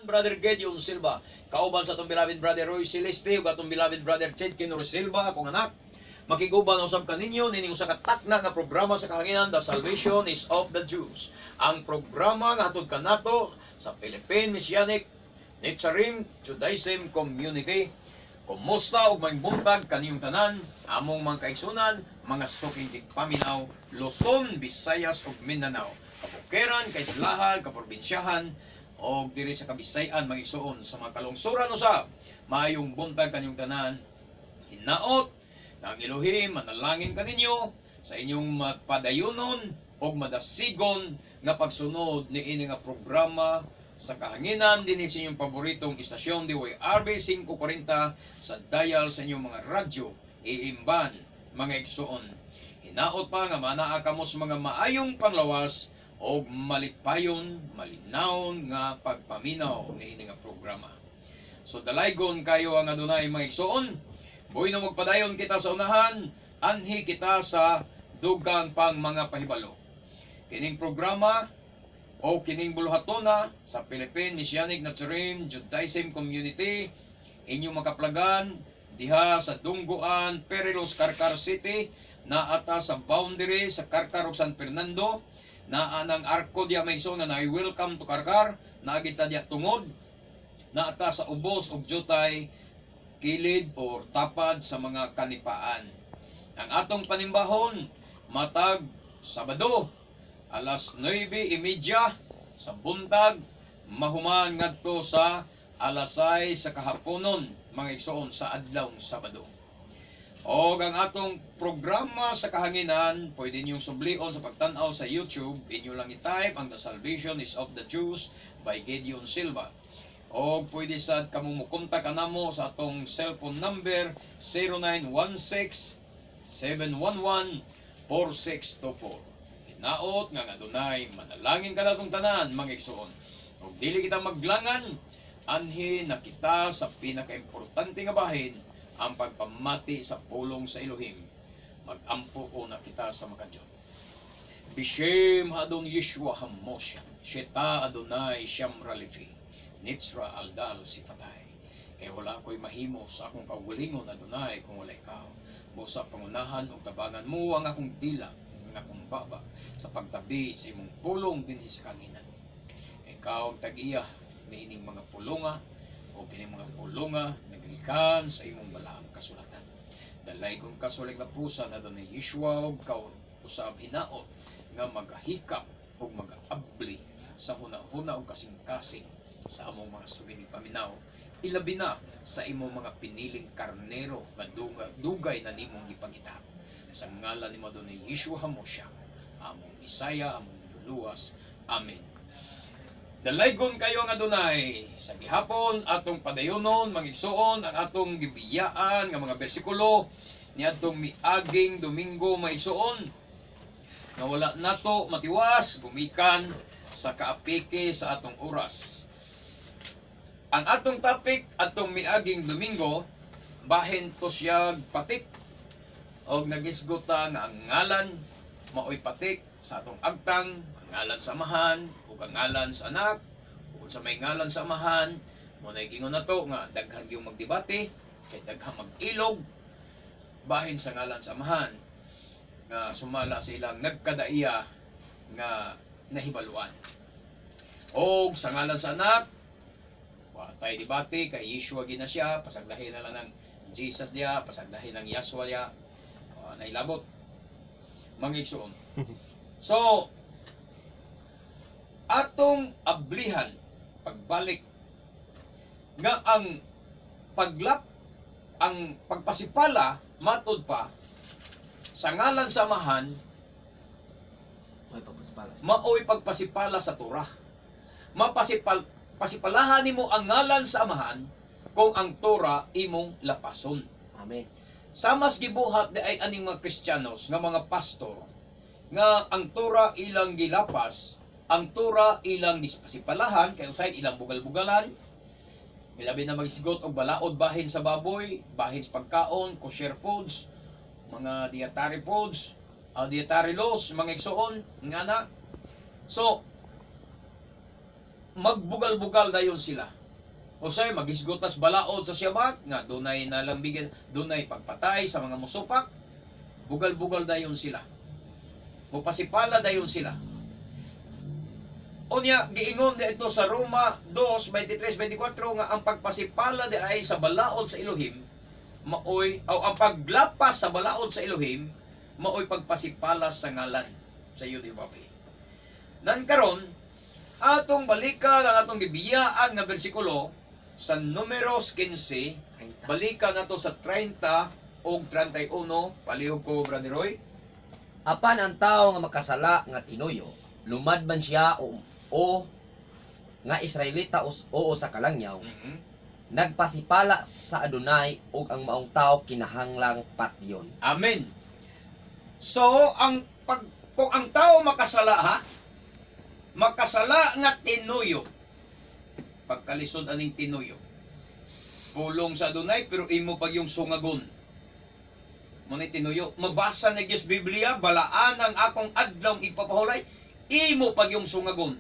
Brother Gideon Silva, kauban sa atong beloved brother Roy Celeste ug atong beloved brother Ched Kinor Silva, akong anak. Makiguban usab kaninyo nini usa ka takna nga programa sa kahanginan, The Salvation is of the Jews. Ang programa nga hatod kanato sa Philippine Messianic Netzarim Judaism Community. Kumusta ug may buntag kaniyong tanan, among mga kaigsunan, mga suking tigpaminaw, Luzon, Visayas ug Mindanao, kabukeran, kaislahan, kaprobinsyahan o diri sa Kabisayan mga igsuon sa mga kalungsuran usab. Maayong buntag kaniyong tanan. Hinaot nga ang Elohim manalangin kaninyo sa inyong mapadayonon o madasigon nga pagsunod ni ini nga programa sa kahanginan din sa inyong paboritong istasyon DYRB 540 sa dial sa inyong mga radyo iimban mga igsuon. Hinaot pa nga manaa kamo sa mga maayong panglawas o malipayon, malinawon nga pagpaminaw ni ini nga programa. So dalaygon kayo ang adunay mga igsuon. Buhay na magpadayon kita sa unahan, anhi kita sa dugang pang mga pahibalo. Kining programa o kining buluhatona sa Philippine Messianic Netzarim Judaism Community, inyong makaplagan diha sa Dungguan, Perelos, Carcar City, na ata sa boundary sa Carcar ug San Fernando, na anang arko diya may so na welcome to Carcar, na kita diya tungod, na ata sa ubos ug jutay kilid o tapad sa mga kanipaan. Ang atong panimbahon matag Sabado alas 9:30 sa buntag mahuman ngadto sa alas 6 sa kahaponon mga igsoon sa adlawng Sabado. O ang atong programa sa kahanginan pwede niyong sublion sa pagtan-aw sa YouTube. Inyo lang i-type ang The Salvation is of the Jews by Gideon Silva. O pwede sad kamo mo kontak kanamo sa atong cellphone number 0916-711-4624. Hinaot nga adunay manalangin ka natong tanan mga igsoon. Ug dili kita maglangan, anhi na kita sa pinakaimportante nga bahin, ang pagpamati sa pulong sa Elohim. Magampo na kita sa makadyo. Bishem Adon Yeshua HaMoshiach, Sheta Adonai Shamralifi, Nitzra Aldal Sifatay. Kaya wala ako'y mahimo sa akong kaugalingon Adonai kung wala ikaw. Busa pangunahan o tabangan mo ang akong dila, ang akong baba, sa pagtabi sa imong pulong din sa kanginan. Ikaw ang tag-iya ni ining mga pulunga o kining mga pulunga naglikan sa imong balaang kasulatan. Dalay kong kasulig na pusa na doon ni Yeshua o kaw usab hinaot nga magahikap o mag-abli sa huna-huna o kasing-kasing sa among mga suginig paminaw, ilabi na sa imong mga piniling karnero nga dugay na nimong gipangita. Sa ngalan ni doon ni Yeshua HaMoshiach, among Isaya, among luluwas. Amen. Dalaygon kayo nga Adonai sa gihapon atong padayonon magigsuon ang atong gibiyaan nga mga bersikulo ni atong miaging Domingo maigsuon nga wala nato matiwas gumikan sa kaapike sa atong oras. Ang atong topic atong miaging Domingo bahin to siya patik og nagisgota nga ang ngalan maoy patik sa atong agtang, ang ngalan sa amahan ug ang ngalan sa anak ug sa may ngalan sa amahan mo nay gingon nato nga daghan gyud magdebate kay daghang mag-ilog bahin sa ngalan sa amahan nga sumala sa ilang nagkadaiya nga nahibaluan. Og sa ngalan sa anak tayo debate kay Yeshua gina siya, pasagdahin na lang ng Jesus niya, pasagdahin ng Yahshua niya, nailabot mga igsuon. So atong ablihan pagbalik nga ang ang pagpasipala matud pa sa ngalan sa amahan maoy pagpasipala sa Torah. Pasipalahan nimo ang ngalan sa amahan kung ang Torah imong lapason. Amen. Samas gibuhat di ay aning mga Kristiyanos nga mga pastor nga ang Torah ilang gilapas, ang Torah ilang gispasipalahan kay usay ilang bugal-bugalan. Ilabi na magsigot og balaod bahin sa baboy, bahin sa pagkaon, kosher foods, mga dietary foods, dietary laws, mga igsuon nga na. So magbugal-bugal dayon sila. O say magisgotas balaod sa Shabbat nga dunay nalambigan, dunay pagpatay sa mga musupak, bugal-bugal dayon sila. Mupasipala dayon sila. Unya giingon dito sa Roma 2:23-24 nga ang pagpasipala di ay sa balaod sa Elohim maoy o ang paglapas sa balaod sa Elohim maoy pagpasipala sa ngalan sa Yudivavi. Nan karon atong balikan ang atong gibiyaan nga bersikulo sa Numeros 15, balikan nato sa 30 o 31, palihog ko Brother Roy. Apan ang tao nga makasala nga tinuyo, lumadban siya o nga Israelita o sa kalangyaw, nagpasipala sa Adonai ug ang maong tao kinahanglang patyon. Amen. So kung ang tao makasala makasala nga tinuyo, pagkalisod aning tinuyo, pulong sa Adonai pero imo pag yung sungagon. Munay tinuyo, mabasa na Diyos Biblia, balaan ang akong adlaw ipapahulay, imo pag yung sungagon.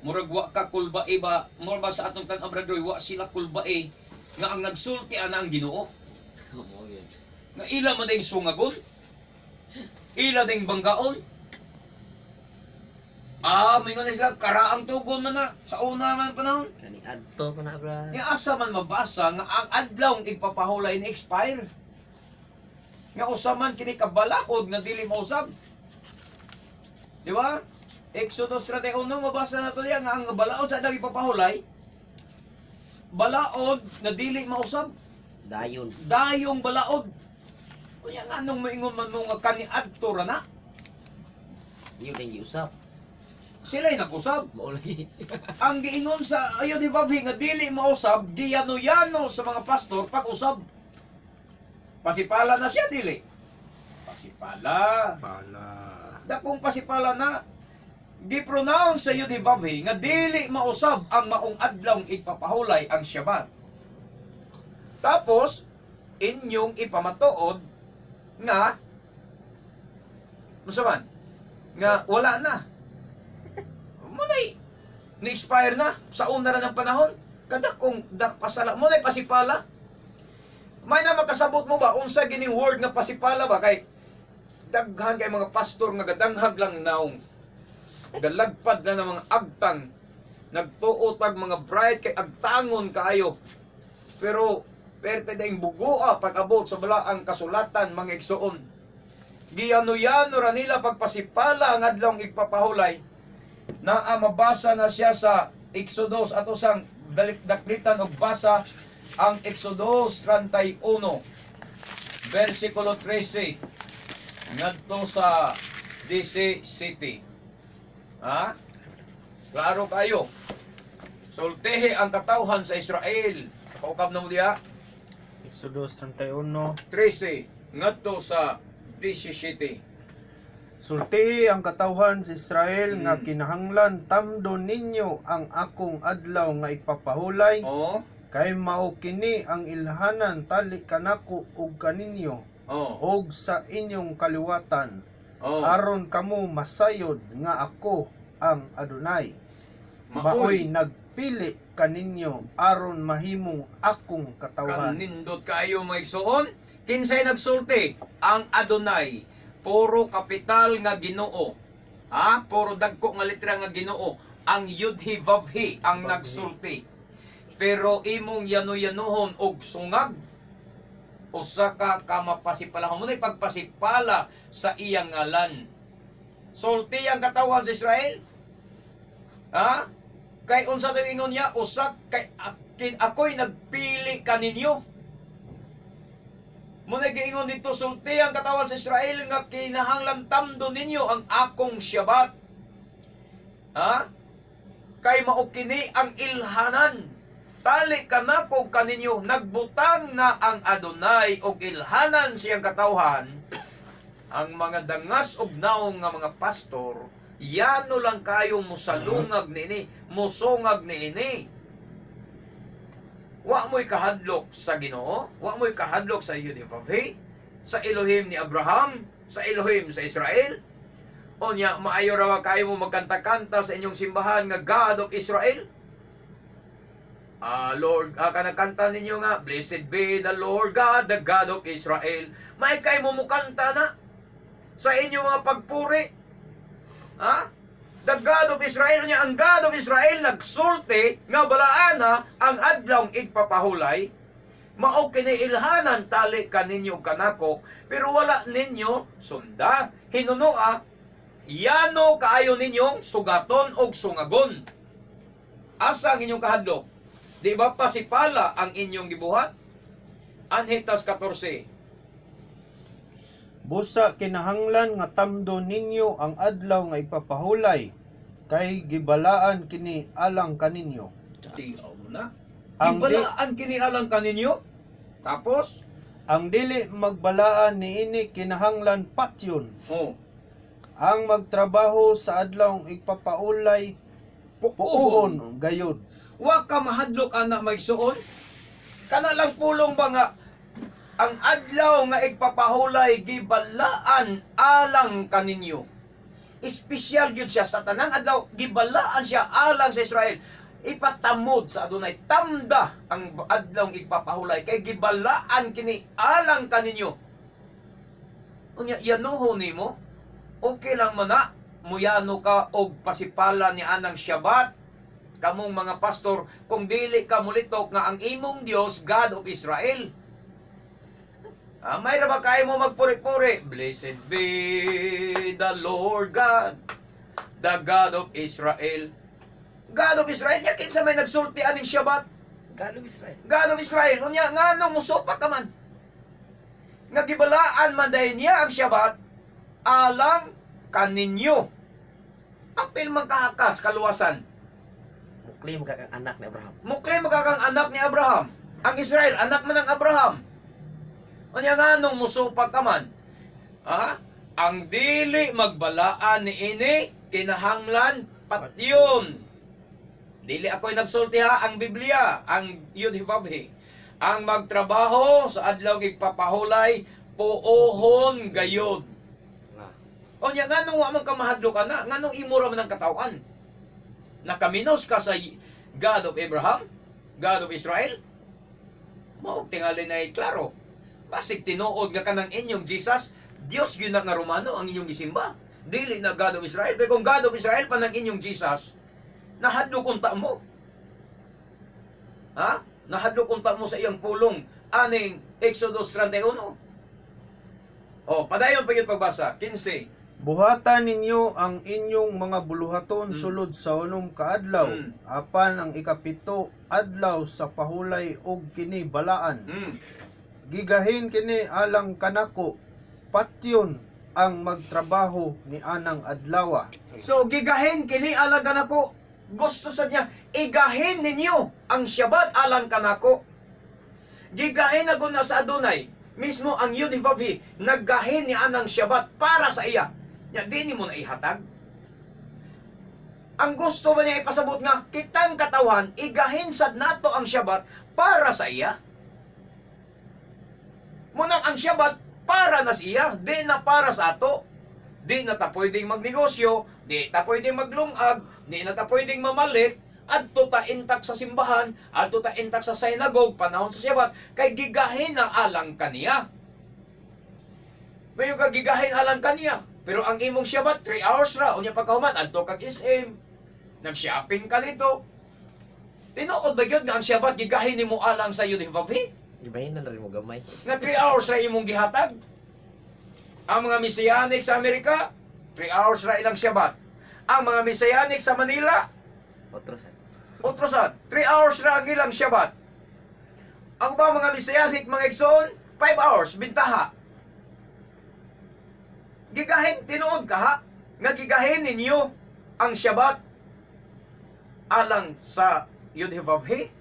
Murag wa ka kulbae ba, mura ba sa atong tan Abradoy, wa sila kulbae nga ang nagsulti ana ang Ginoo. Nga ila man ding sungagon, ila ding banggaon. Mingon na sila, karaang tugon man na, sa una man panahon. Kani adto pa na bra. Nga asa man mabasa nga ang adlaw ipapahulay ni expire. Nga usaman kini kabalakod nga dili mausab. Di ba? Exodus 31 mabasa na to diya nga ang balaod sa adlaw ipapahulay. Balaod nga dili mausab. Dayon. Dayong balaod. Kunya nga anong maingon man mo nga kaniadto ra na? Yun ang giusap. Sila'y nag-usab. Maulay. Ang giingon sa ayo di ba nga dili mausab, giyano-yano sa mga pastor pag-usab. Pasipala na siya dili. Pasipala. Dakong pasipala na gi-pronounce sa iyo di ba nga dili mausab ang maong adlaw ipapahulay ang Shabbat. Tapos inyong ipamatuod nga musaman nga wala na. Munay ni-expire na sa una ra ng panahon. Kada kung pasala munay pasipala. May na makasabot mo ba unsa gining word nga pasipala ba kay daghan kay mga pastor nga gadanghag lang naong galagpad na ng mga agtang nagtuotag mga bright kay agtangon kaayo pero perte daing bugua pag abot sa balaang kasulatan mga igsoon giyano-yano ra nila pagpasipala ang adlaw ipapahulay na mabasa na siya sa Exodus ato sang daklitan og basa ang Exodus 31 versikulo 13 ngadto sa 17. Ha? Klaro kayo. Sultihi ang katawhan sa Israel. Kaukab na mo diya. Exodus 31. 13 ngadto sa 17. Sulti ang katawhan sa Israel nga kinahanglan tamdon ninyo ang akong adlaw nga ipapahulay. Oh. Kay mao kini ang ilhanan tali kanako ug kaninyo. Oh. Og sa inyong kaliwatan. Oh. Aron kamo masayod nga ako ang Adonai. Maoy. Maoy nagpili kaninyo aron mahimong akong katawhan. Kanindot kayo mga igsoon. Kinsay nagsulti? Ang Adonai. Puro kapital nga Ginoo. Ha? Puro dagko nga letra nga Ginoo. Ang Yudhi Vavhi ang nagsulti. Pero imong yano-yanuhon og sungag usa ka mapasipalahon mo na pagpasipala sa iyang ngalan. Sulti ang katawhan sa Israel. Ha? Kay unsa daw ingon niya usa kay ako'y nagpili kaninyo. Muna giingon dito, sulti ang katawan sa Israel nga kinahanglan tamdo ninyo ang akong Shabbat. Ha? Kay mao kini ang ilhanan. Tali kanako kaninyo, nagbutang na ang Adonai og ilhanan siyang katawhan. Ang mga dangas og naong nga mga pastor, yano lang kayo musalungag niini, musungag niini. Wa mo'y kahadlok sa Ginoo, wa mo'y kahadlok sa Yudivavhi, sa Elohim ni Abraham, sa Elohim sa Israel, O niya, maayo raw kayo mo magkanta-kanta sa inyong simbahan nga God of Israel. Lord, kanakanta ninyo nga, Blessed be the Lord God, the God of Israel. May kayo mo mukanta na sa inyong mga pagpuri. The God of Israel niya, ang God of Israel nagsulti nga balaana ang adlaw igpapahulay. Mao kiniilhanan tali kaninyo kanako, pero wala ninyo sunda, hinunoa, yano kaayo ninyong sugaton og sungagon. Asa ang inyong kahadlok? Di ba pasipala ang inyong gibuhat? Anhitas 14. Busa kinahanglan nga tamdo ninyo ang adlaw nga ipapahulay, kay gibalaan kini alang kaninyo. Tiyaw mo na. Ang Gibalaan kinialang kaninyo. Tapos, Ang dili magbalaan niini kinahanglan patyon. Ang magtrabaho sa adlaw ipapahulay puuhon gayud. wa ka mahadlok ana magsuon. Kana lang pulong ba nga ang adlaw nga igpapahulay gibalaan alang kaninyo. Espesyal gyud siya sa tanang adlaw, gibalaan siya alang sa Israel. Ipatamod sa adunay tamda ang adlaw igpapahulay kay gibalaan kini alang kaninyo. Unya yanuho nimo, okay lang man na muyano ka og pasipala ni anang Shabbat. Kamong mga pastor, kung dili ka mulitok nga ang imong Dios, God of Israel. May ra ba kayo mo magpuri-puri? Blessed be the Lord God, the God of Israel. God of Israel, yakin sa may nagsulti aning Shabbat. God of Israel. God of Israel, unya nga no musupak ka man. Nga gibalaan man dahil niya ang Shabbat, alang kaninyo. Apil magkahakas, kaluwasan. Mukli magkakang anak ni Abraham. Mukli magkakang anak ni Abraham. Ang Israel, anak man ng Abraham. Unya nga nung musupak ka man. Ang dili magbalaan ni ini, kinahanglan patyon. Dili ako'y nagsulti ha, ang Biblia, ang Yudhivavhi. Ang magtrabaho sa adlaw igpapahulay, puohon gayod. Unya nga nung wa man ka mahadlo ka na, nga nung imura man ang katawan. Nakaminos ka sa God of Abraham, God of Israel, mao tingali na klaro. Basig tinuod nga kanang inyong Jesus, Dios gyud na nga Romano ang inyong gisimba. Dili na God of Israel. Kaya kung God of Israel pa ng inyong Jesus, nahadlok unta mo. Nahadlok unta mo sa iyang pulong aning Exodus 31. Padayon pa yun pagbasa. 15. Buhatan ninyo ang inyong mga buluhaton sulod sa unom kaadlaw, apan ang ikapito adlaw sa pahulay og kini balaan. Gigahin kini alang kanako, patyon ang magtrabaho ni anang adlawa. So, gigahin kini alang kanako. Gusto sa niya, igahin ninyo ang Shabbat alang kanako. Gigahin na guna sa adunay. Mismo ang Yudhivavhi, naggahin ni anang Shabbat para sa iya. Ya, di mo na ihatag. Ang gusto ba niya ipasabot nga, kitang katawan, igahin sad nato ang Shabbat para sa iya. Munang ang Shabbat para na sa iya, di na para sa ato. Di na ta pwedeng magnegosyo, di ta pwedeng maglungag, di na ta pwedeng mamalit, adto ta intak sa simbahan, adto ta intak sa synagogue, panahon sa Shabbat, kay gigahin na alang kaniya. Mayo ka gigahin alang kaniya. Pero ang imong Shabbat, 3 hours ra, unya pagkahuman, adto kag SM, nag-shopping ka dito. Tinuod ba yun nga ang Shabbat, gigahin ni mo alang sa Yudhivavhi? Ibahin na rin mo gamay. Nga 3 hours ra imong gihatag. Ang mga Messianic sa Amerika, 3 hours ra ilang Shabbat. Ang mga Messianic sa Manila, utrosan, 3 hours ra ang ilang Shabbat. Ang ba mga Messianic, mga Igsoon, 5 hours, bintaha. Gigahin, tinuod ka ha? Nga gigahin ninyo ang Shabbat alang sa Yudhivavhi?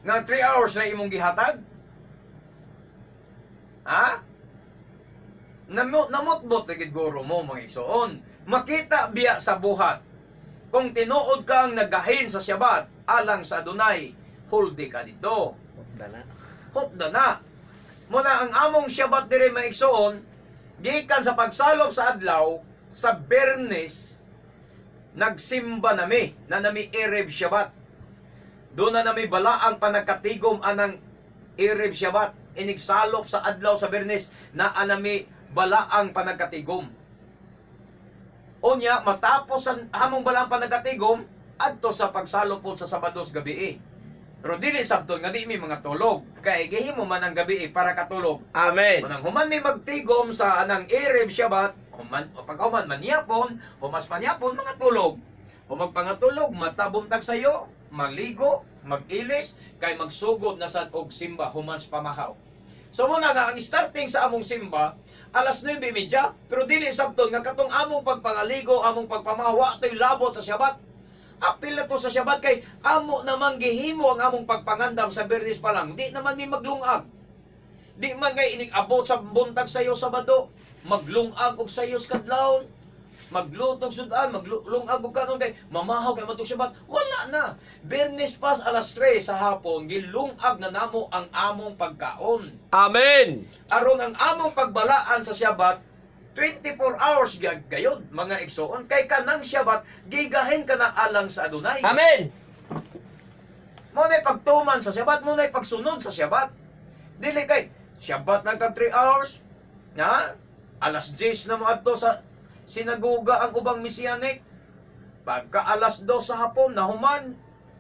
Nga 3 hours na imong gihatag? Namutbot na guro mo mga igsoon. Makita biya sa buhat. Kung tinuod kang nagahin sa Shabbat alang sa Adonai, huldi ka dito. Hopda na. Muna ang among Shabbat dire mga igsoon, gikan sa pagsalop sa adlaw sa Bernes, nagsimba nami na nami Erev Shabbat. Doon na nami balaang panagkatigom anang Erev Shabbat. Inigsalop sa adlaw sa Bernes na anami balaang panagkatigom. Unya, matapos ang hamong balaang panagkatigom, adto sa pagsalop po sa Sabados gabi. Pero dili sabton nga di mi mga tulog. Kay gihimo man ang gabi para katulog. Amen. Manang human may magtigom sa anang Erev Shabbat, pagkahuman maniyapon, humas maniyapon, mga tulog. Humagpangatulog, matabuntag sayo, maligo, mag-ilis, kay magsugod na sad og simba, humans pamahaw. So muna nga, ang starting sa among simba, alas 9:30, pero dili sabton nga katong among pagpangaligo, among pagpamahawa, ito'y labot sa Shabbat. Apil na to sa Shabbat kay amo namang gihimo ang among pagpangandam sa Bernes pa lang. Di naman mi maglungag. Di man kay inig-abot sa buntag sayo Sabado, maglungag og sayo sa kadlawon, maglutog sudan, maglungag og kanon kay mamahaw kay matug Shabbat. Wala na. Bernes pas alas 3 sa hapon, gilungag na namo ang among pagkaon. Amen. Aron ang among pagbalaan sa Shabbat 24 hours gayod mga igsoon kay kanang Shabbat gigahin ka na alang sa Adonai. Amen. Mo na pagtuman sa Shabbat, mo na pagsunod sa Shabbat. Dili kay Shabbat na kag 3 hours na alas 10 na mo adto sa sinaguga ang ubang Messianic. Pagka alas 2 sa hapon nahuman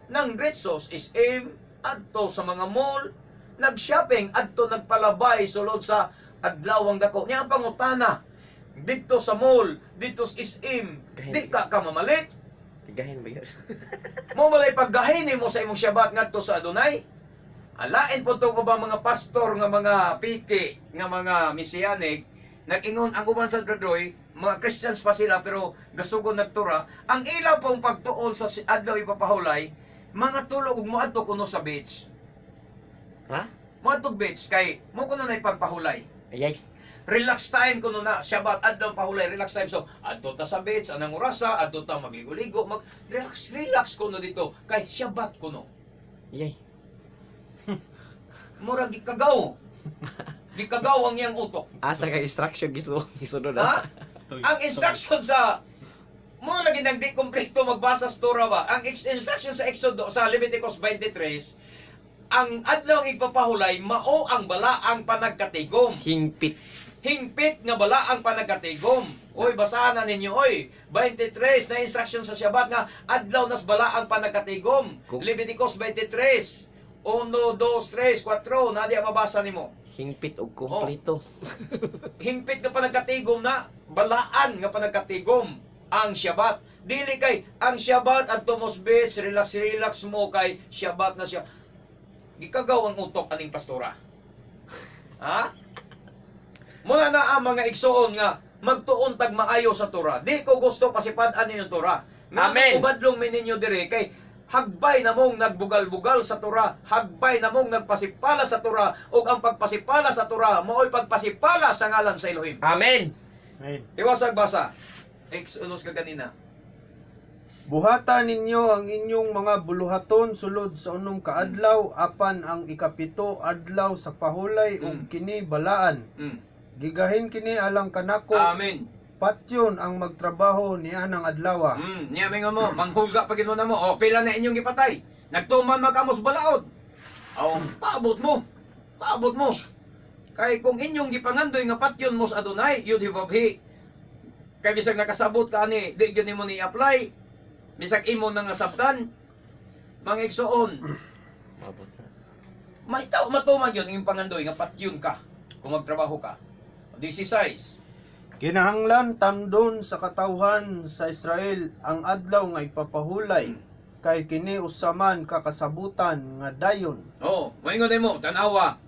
ng Ritsos is aim adto sa mga mall, nag-shopping adto nagpalabay sulod sa adlawang dako. Nya ang pangutana dito sa mall, dito sa SM, di ka mamalit. Gahin ba yun? Mo malay paggahin mo sa imong Shabbat ngadto sa Adonai. Alain po itong ubang mga pastor nga mga piki, nga mga Messianic, nag-ingon ang uban sa Dradoy, mga Christians pa sila pero gasugon nagtura, ang ilaw pong pagtuon sa adlaw ipapahulay, mga tulog ug moadto kuno sa beach. Ha? Moadto beach kay mo kuno na ipagpahulay. Ayay. Relax time kuno na Shabbat adlaw pahulay, relax time. So adto ta sa beach anang orasa, adto ta magligo-ligo, mag relax kuno dito kay Shabbat kuno. Ayay. Mura gikagaw. Gikagaw ang iyang utok. Asa ka instruction gisunod Ha? Ang instruction sa mo lagi nang di kompleto magbasa sa Torah ba? Ang instruction sa Exodo sa Leviticus 23, ang adlaw ipapahulay mao ang balaang panagkatigom. Hingpit. Hingpit nga balaang panagkatigom. Oy, basahan na ninyo, oy. 23 na instruction sa Shabbat nga adlaw nas balaang panagkatigom. Leviticus 23. 1, 2, 3, 4, na di mabasa nimo. Hingpit og kumpleto. Hingpit nga panagkatigom na balaan nga panagkatigom ang Shabbat. Dili kay ang Shabbat at Tomos Beach, relax mo kay Shabbat na siya. Gikagaw ang utok aning pastora. Ha? Muna na ang mga igsoon nga magtuon tag maayo sa Torah. Di ko gusto pasipad-an ninyo Torah. Amen. Ubadlong mininyo dire kay hagbay na mong nagbugal-bugal sa Torah, hagbay na mong nagpasipala sa Torah, ug ang pagpasipala sa Torah mao'y pagpasipala sa ngalan sa Elohim. Amen. Amen. Iwasag basa. Exodus ka kanina. Buhatan ninyo ang inyong mga buluhaton sulod sa unong kaadlaw apan ang ikapito adlaw sa pahulay ug kini balaan. Gigahin kini alang kanako. Amen. Patyon ang magtrabaho niya ng adlaw. Niya mingo mo, manghulga pa gino na mo. O pila na inyong gipatay. Nagtuman magkamos balaod. O paabot mo. Paabot mo. Kay kung inyong gipangandoy nga patyon mo sa Adonai, yud hibabhi. Kay bisag nakasabot ka ani, di gyud nimo ni apply. Bisag imo nang nasabtan. Mga igsoon. Mabot na. Mahitaw matuman yun ang pangandoy nga patyon ka kung magtrabaho ka. 16. Kinahanglan tamdon sa katawhan sa Israel ang adlaw nga ipapahulay kay kini usaman kakasabutan nga dayon. Oh, moingon mo, tanawa.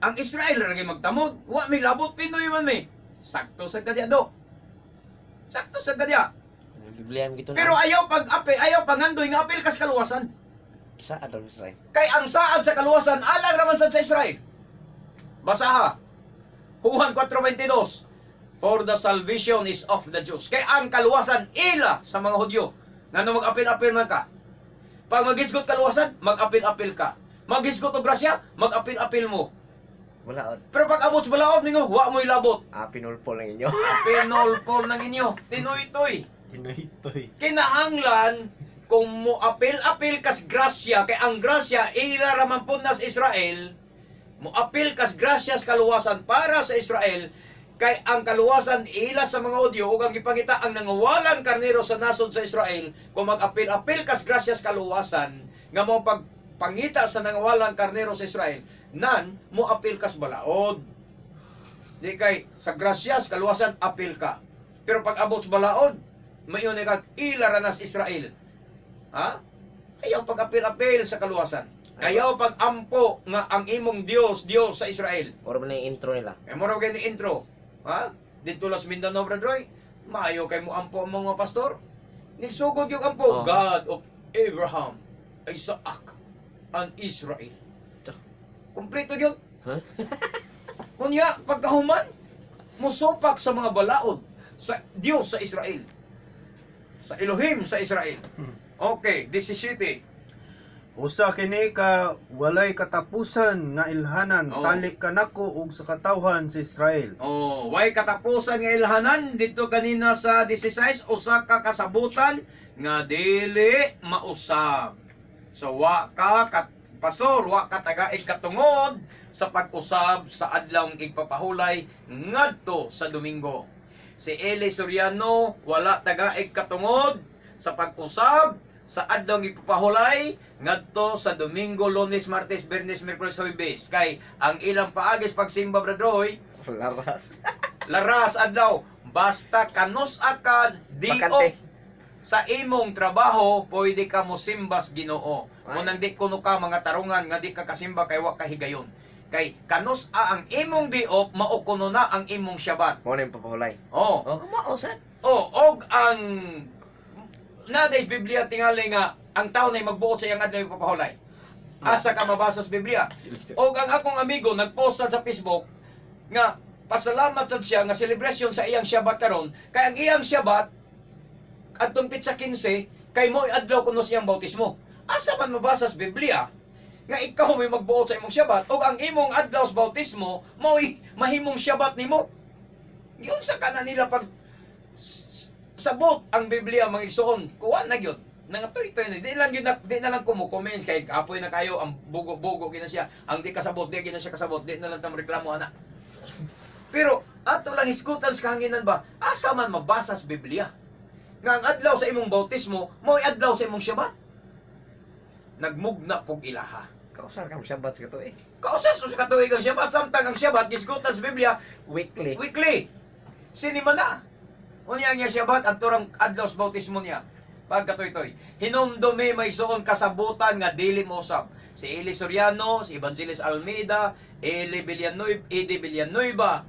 Ang Israel lagi magtamod, wa may labot Pinoy man mi. Sakto sa kadya do. Sakto sa kadya. Biblia mo gito na. Pero ayaw pag-api, ayaw pangandoy nga apil kas kaluwasan. Isa adol Israel. Kay ang saad sa kaluwasan alang raman sad sa Israel. Basaha. Juan 4:22. For the salvation is of the Jews. Kay ang kaluwasan ila sa mga Hudyo. Ngano mag-apil-apil man ka. Pag magisgot kaluwasan, mag-apil-apil ka. Magisgot og grasya, mag-apil-apil mo. Wala. Pero pag abot sa balaod ninyo, wa mo ilabot. Pinulpol lang inyo. Pinolpol ng inyo. Tinoy-toy. Tinoy-toy. Kinahanglan kung mo apil kas grasya kay ang grasya ira raman pud nas Israel, mo apil kas grasya sa kaluwasan para sa Israel kay ang kaluwasan ila sa mga odyo ug ang gipangita ang nangawalan karnero sa nasod sa Israel kung mag-apil kas grasya sa kaluwasan nga mo pagpangita sa nangawalan karnero sa Israel nan mo apil kas balaod. Di kay sa grasya sa kaluwasan apil ka. Pero pag abot sa balaod, mayon kag ila ranas Israel. Ha? Ayaw pag-apil-apil sa kaluwasan. Ayaw pag-ampo nga ang imong Dios sa Israel. Or ba na yung intro nila? Eh, mura kayo ni intro. Ha? Dito las Mindanao, Bradroy. Maayo kay mo ampo ang mga pastor. Nigsugod yung ampo. Oh. God of Abraham, Isaac, and Israel. Kompleto yun. Huh? Kunya, pagkahuman, musupak sa mga balaod sa Diyos sa Israel. Sa Elohim sa Israel. Okay, 17. Usa kini ka walay katapusan nga ilhanan Oh. tali kanako ug sa katawhan sa Israel. Oh, way katapusan nga ilhanan dito kanina sa 16 usa ka kasabutan nga dili mausab. So wa ka pastor, wa ka tagaig katungod sa pag-usab sa adlawng igpapahulay ngadto sa Domingo. Si Eli Soriano wala tagaig katungod sa pag-usab sa adlawng igpapahulay ngadto sa Domingo, Lunes, Martes, Biyernes, Miyerkules, Huwebes. Kay ang ilang paagis pagsimba Bradroy, Laras. laras adlaw basta kanus akad Bakante. sa imong trabaho pwede ka mo simbas Ginoo. Ay. Munang di kuno ka mga tarungan nga di ka kasimba kay wa ka higayon. Kay kanus ang imong diop mao kuno na ang imong Shabbat. Mo na yung papahulay. Oh. Mausan. Oh, og ang nadays Biblia tingali nga ang tao na magbuot sa iyang adlaw papahulay. Asa ka mabasa sa Biblia. Og ang akong amigo nagpost sa Facebook nga pasalamat sad siya nga celebration sa iyang Shabbat karon kay ang iyang Shabbat adtong pitsa 15 kay mo adlaw kuno siyang bautismo. Asa man mabasa sa Biblia nga ikaw may magbuot sa imong Shabbat og ang imong adlaw sa bautismo mo'y mahimong Shabbat nimo. Giunsa ka na nila pag sabot ang Biblia mga igsoon. Kuha na gyud. Nangatoy-toy na. Di na lang kumo-comments kay apoy na kayo ang bugo-bugo gina siya. Ang di kasabot, di gina siya kasabot. Di na lang tam reklamo ana. Pero ato lang iskutan sa kahanginan ba? Asa man mabasa sa Biblia nga ang adlaw sa imong bautismo mo'y adlaw sa imong Shabbat. Nagmugna pog ilaha. Kausar kang Shabbat sa katuig. Kausas sa katuig ang Shabbat samtang ang Shabbat gisgutan sa Biblia Weekly. weekly. Sinima na. Unya niya Shabbat at turang adlaw sa bautismo niya. Pagkatoy-toy. Hinumdumi may suon kasabutan nga dili mo usab. Si Eli Soriano, si Evangelis Almeida, Edi Villanueva,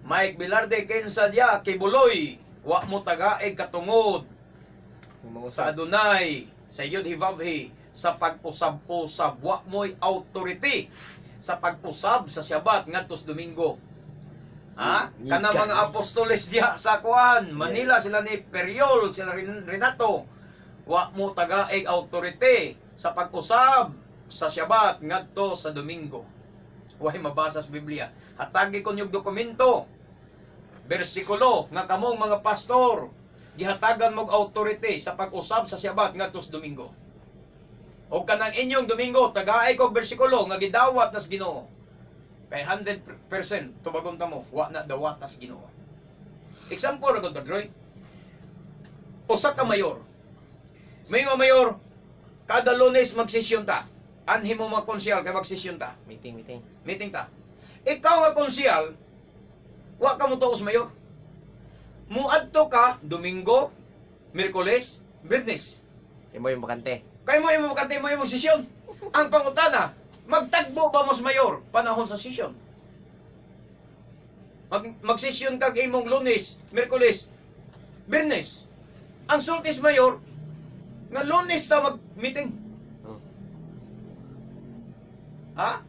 Mike Bilarde, Kensa Dia, Kibuloy, wa mo tagaig katungod sa Adonai, sa Yod Hivavhi, sa pag-usab-usab, wa mo'y authority sa pag-usab sa Shabbat ngadto sa Domingo. Ha? Kana mga apostoles diha sa kuan, Manila sila ni Periol, sila Renato. Wa mo tagaig authority sa pag-usab sa Shabbat ngadto sa Domingo. Way mabasa sa Biblia. Hatagi kon yung dokumento. Bersikulo nga kamong mga pastor gihatagan mog authority sa pag-usab sa Shabbat ngadto sa Domingo. O kanang inyong Domingo tagaay kog bersikulo nga gidawat nas Ginoo. Kay 100% tubagon ta mo wa na dawatas Ginoo. Example ra gud Badroy. Usa ka mayor. Mayo mayor kada Lunes magsesyon ta. Anhi mo mga konsyal kay magsesyon ta. Meeting ta. Ikaw nga konsyal wa ka mo tuos mayor. Muadto ka Domingo, Miyerkules, Biyernes. Imo yung bakante. Kay mo imo makante mo imong sesyon. Ang pangutana, magtagbo ba mo sa mayor panahon sa sesyon? Magsesyon kag imong Lunes, Miyerkules, Biyernes. Ang sultis mayor nga Lunes ta mag-meeting. Oh. Ha?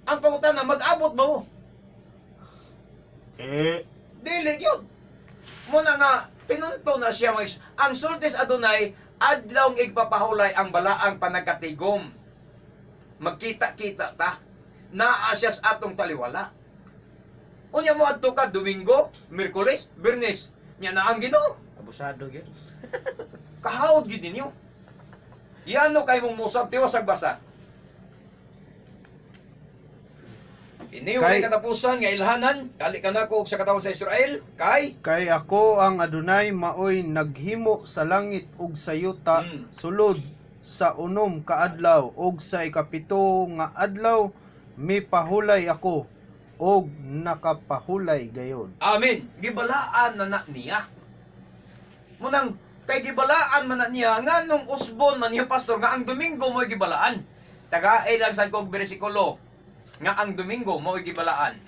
Ang pangutana, mag-abot ba mo? Dili yun. Muna nga, tinunto na siya ang sultis Adonai, adlawng igpapahulay ang balaang panagkatigom. Magkita-kita ta. Naa siya sa atong taliwala. Unya mo adto ka Domingo, Miyerkules, Biyernes, nya na ang Ginoo. Abusado gyud. Kahaod gyud ninyo. Iano kay mong musab tiwas basa. Ini Kay- katapusan nga ilhanan, kali ka na ko sa katawan sa Israel, kay Kay ako ang Adunay maoy naghimo sa langit ug sa yuta sulod sa unom ka adlaw ug sa ikapito nga adlaw mipahulay ako og nakapahulay gayon. Amen. Gibalaan na niya. Munang kay gibalaan man na niya nga nung usbon man niya pastor nga ang Domingo mo gibalaan. Tagaay lang sa kog bersikulo nga ang Domingo mo gibalaan.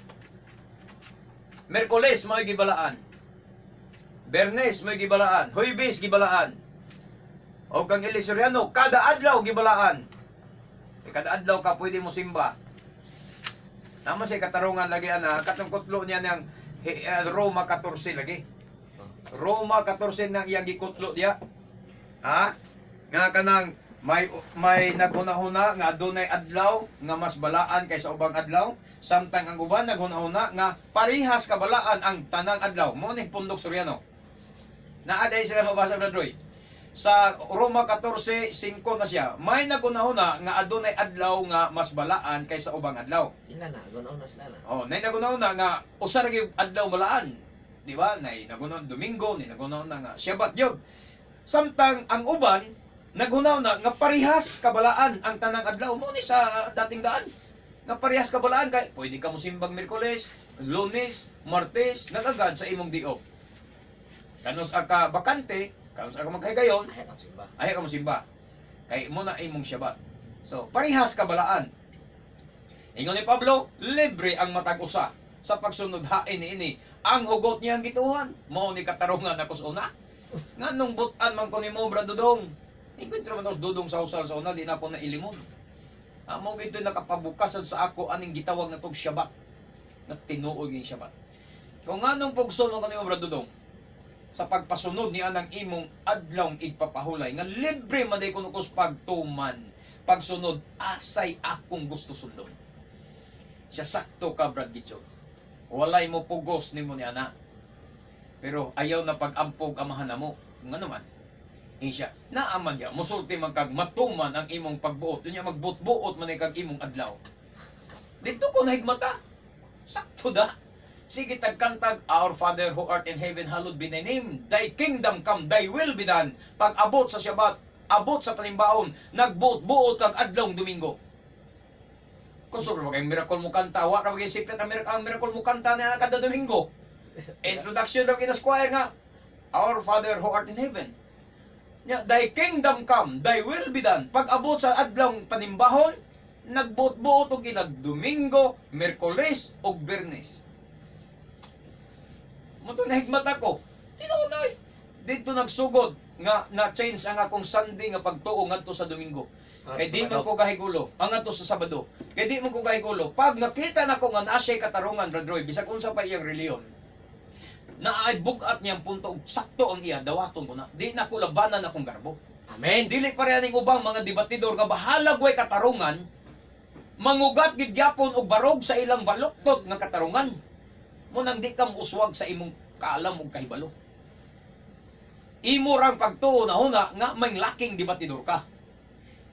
Miyerkules mo gibalaan. Biyernes mo gibalaan. Huwebes gibalaan. O kang Elisuriano kada adlaw gibalaan. Kada adlaw ka pwede mo simba. Tama siya katarungan lagi ana katong kutlo niya ng Roma 14 lagi. Roma 14 nang iyang gikutlo diya. Ha? Nga kanang may naghuna-huna nga adunay adlaw nga mas balaan kaysa ubang adlaw, samtang ang uban naghuna-huna nga parihas kabalaan ang tanang adlaw. Mo ni pundok Suryano. Naaday sila mabasa Bradroy. Sa Roma 14:5 na siya, may naghuna-huna nga adunay adlaw nga mas balaan kaysa ubang adlaw. Sila na, gunaon na sila na. Oh, nay naghuna-huna nga usa ra gyud adlaw balaan. Di ba? Nay naghuna Domingo, nay naghuna nga Sabat yun. Samtang ang uban naghunaw na nga parihas kabalaan ang tanang adlaw mo ni sa dating daan. Nga parihas kabalaan kay pwede ka mo simbang Miyerkules, Lunes, Martes, nagagad sa imong day off. Kanos ka bakante, kanos ka maghigayon, Ay, kam simba. ay ka mo simba. Kay mo na imong Sabat. So, parihas kabalaan. Ingon ni Pablo, libre ang matag usa sa pagsunod hain ini. Ang hugot niya ang gituhan, mao ni katarungan ako sa una. Nganong butan man ko nimo Brad Dudong. Encuentro man tos dudong sa usal sa una, di na po na ilimon. Amo gito nakapabukasan sa ako aning gitawag na tog Sabat. Na tinuod yung Sabat. Kung anong pugson mo kanimo Brad Dudong, sa pagpasunod ni anang imong adlawng igpapahulay, nga libre man day kuno kus pagtuman, pagsunod, asay akong gusto sundon. Siya sakto ka Brad Gichog. Walay mo pugos nimo ni ana. Pero ayaw na pag-ampog amahan mo. Nga naman, siya, naaman niya, musulti man kag matuman ang imong pagbuot. Doon niya magbut-buot man kag imong adlaw. Dito ko nahigmata. Sakto da. Sige tagkantag, Our Father who art in heaven, hallowed be thy name. Thy kingdom come, thy will be done. Pag abot sa Sabat, abot sa panimbaon, nagbuot-buot kag adlawng Domingo. Gusto ko kay miracle mo kanta, wa ra maging secret ang miracle mo kanta na kada Domingo. Introduction daw kina Squire nga, Our Father who art in heaven. Thy kingdom come, thy will be done. Pag abot sa adlawng panimbahon, nagbuot-buot og ilag Domingo, Miyerkules ug Biyernes. Moto nahigmat ako. Tinuod ay. Dito nagsugod nga na-change ang akong Sunday nga pagtuo ngadto sa Domingo. Kay di man ko kahigulo, ang ato sa Sabado. Kay di man ko kahigulo. Pag nakita nako nga naa siya katarungan, Brad Roy, bisag unsa pa iyang reliyon, naay bugat niyang punto, sakto ang iya, dawaton ko na. Di na ko labanan akong garbo. Amen. Dili pareha ning ubang mga debatidor nga bahalag way katarungan, mangugat gid gyapon og barog sa ilang baluktot nga katarungan. Munang di ka uswag sa imong kaalam ug kahibalo. Imo rang pagtuo na huna nga may laking debatidor ka.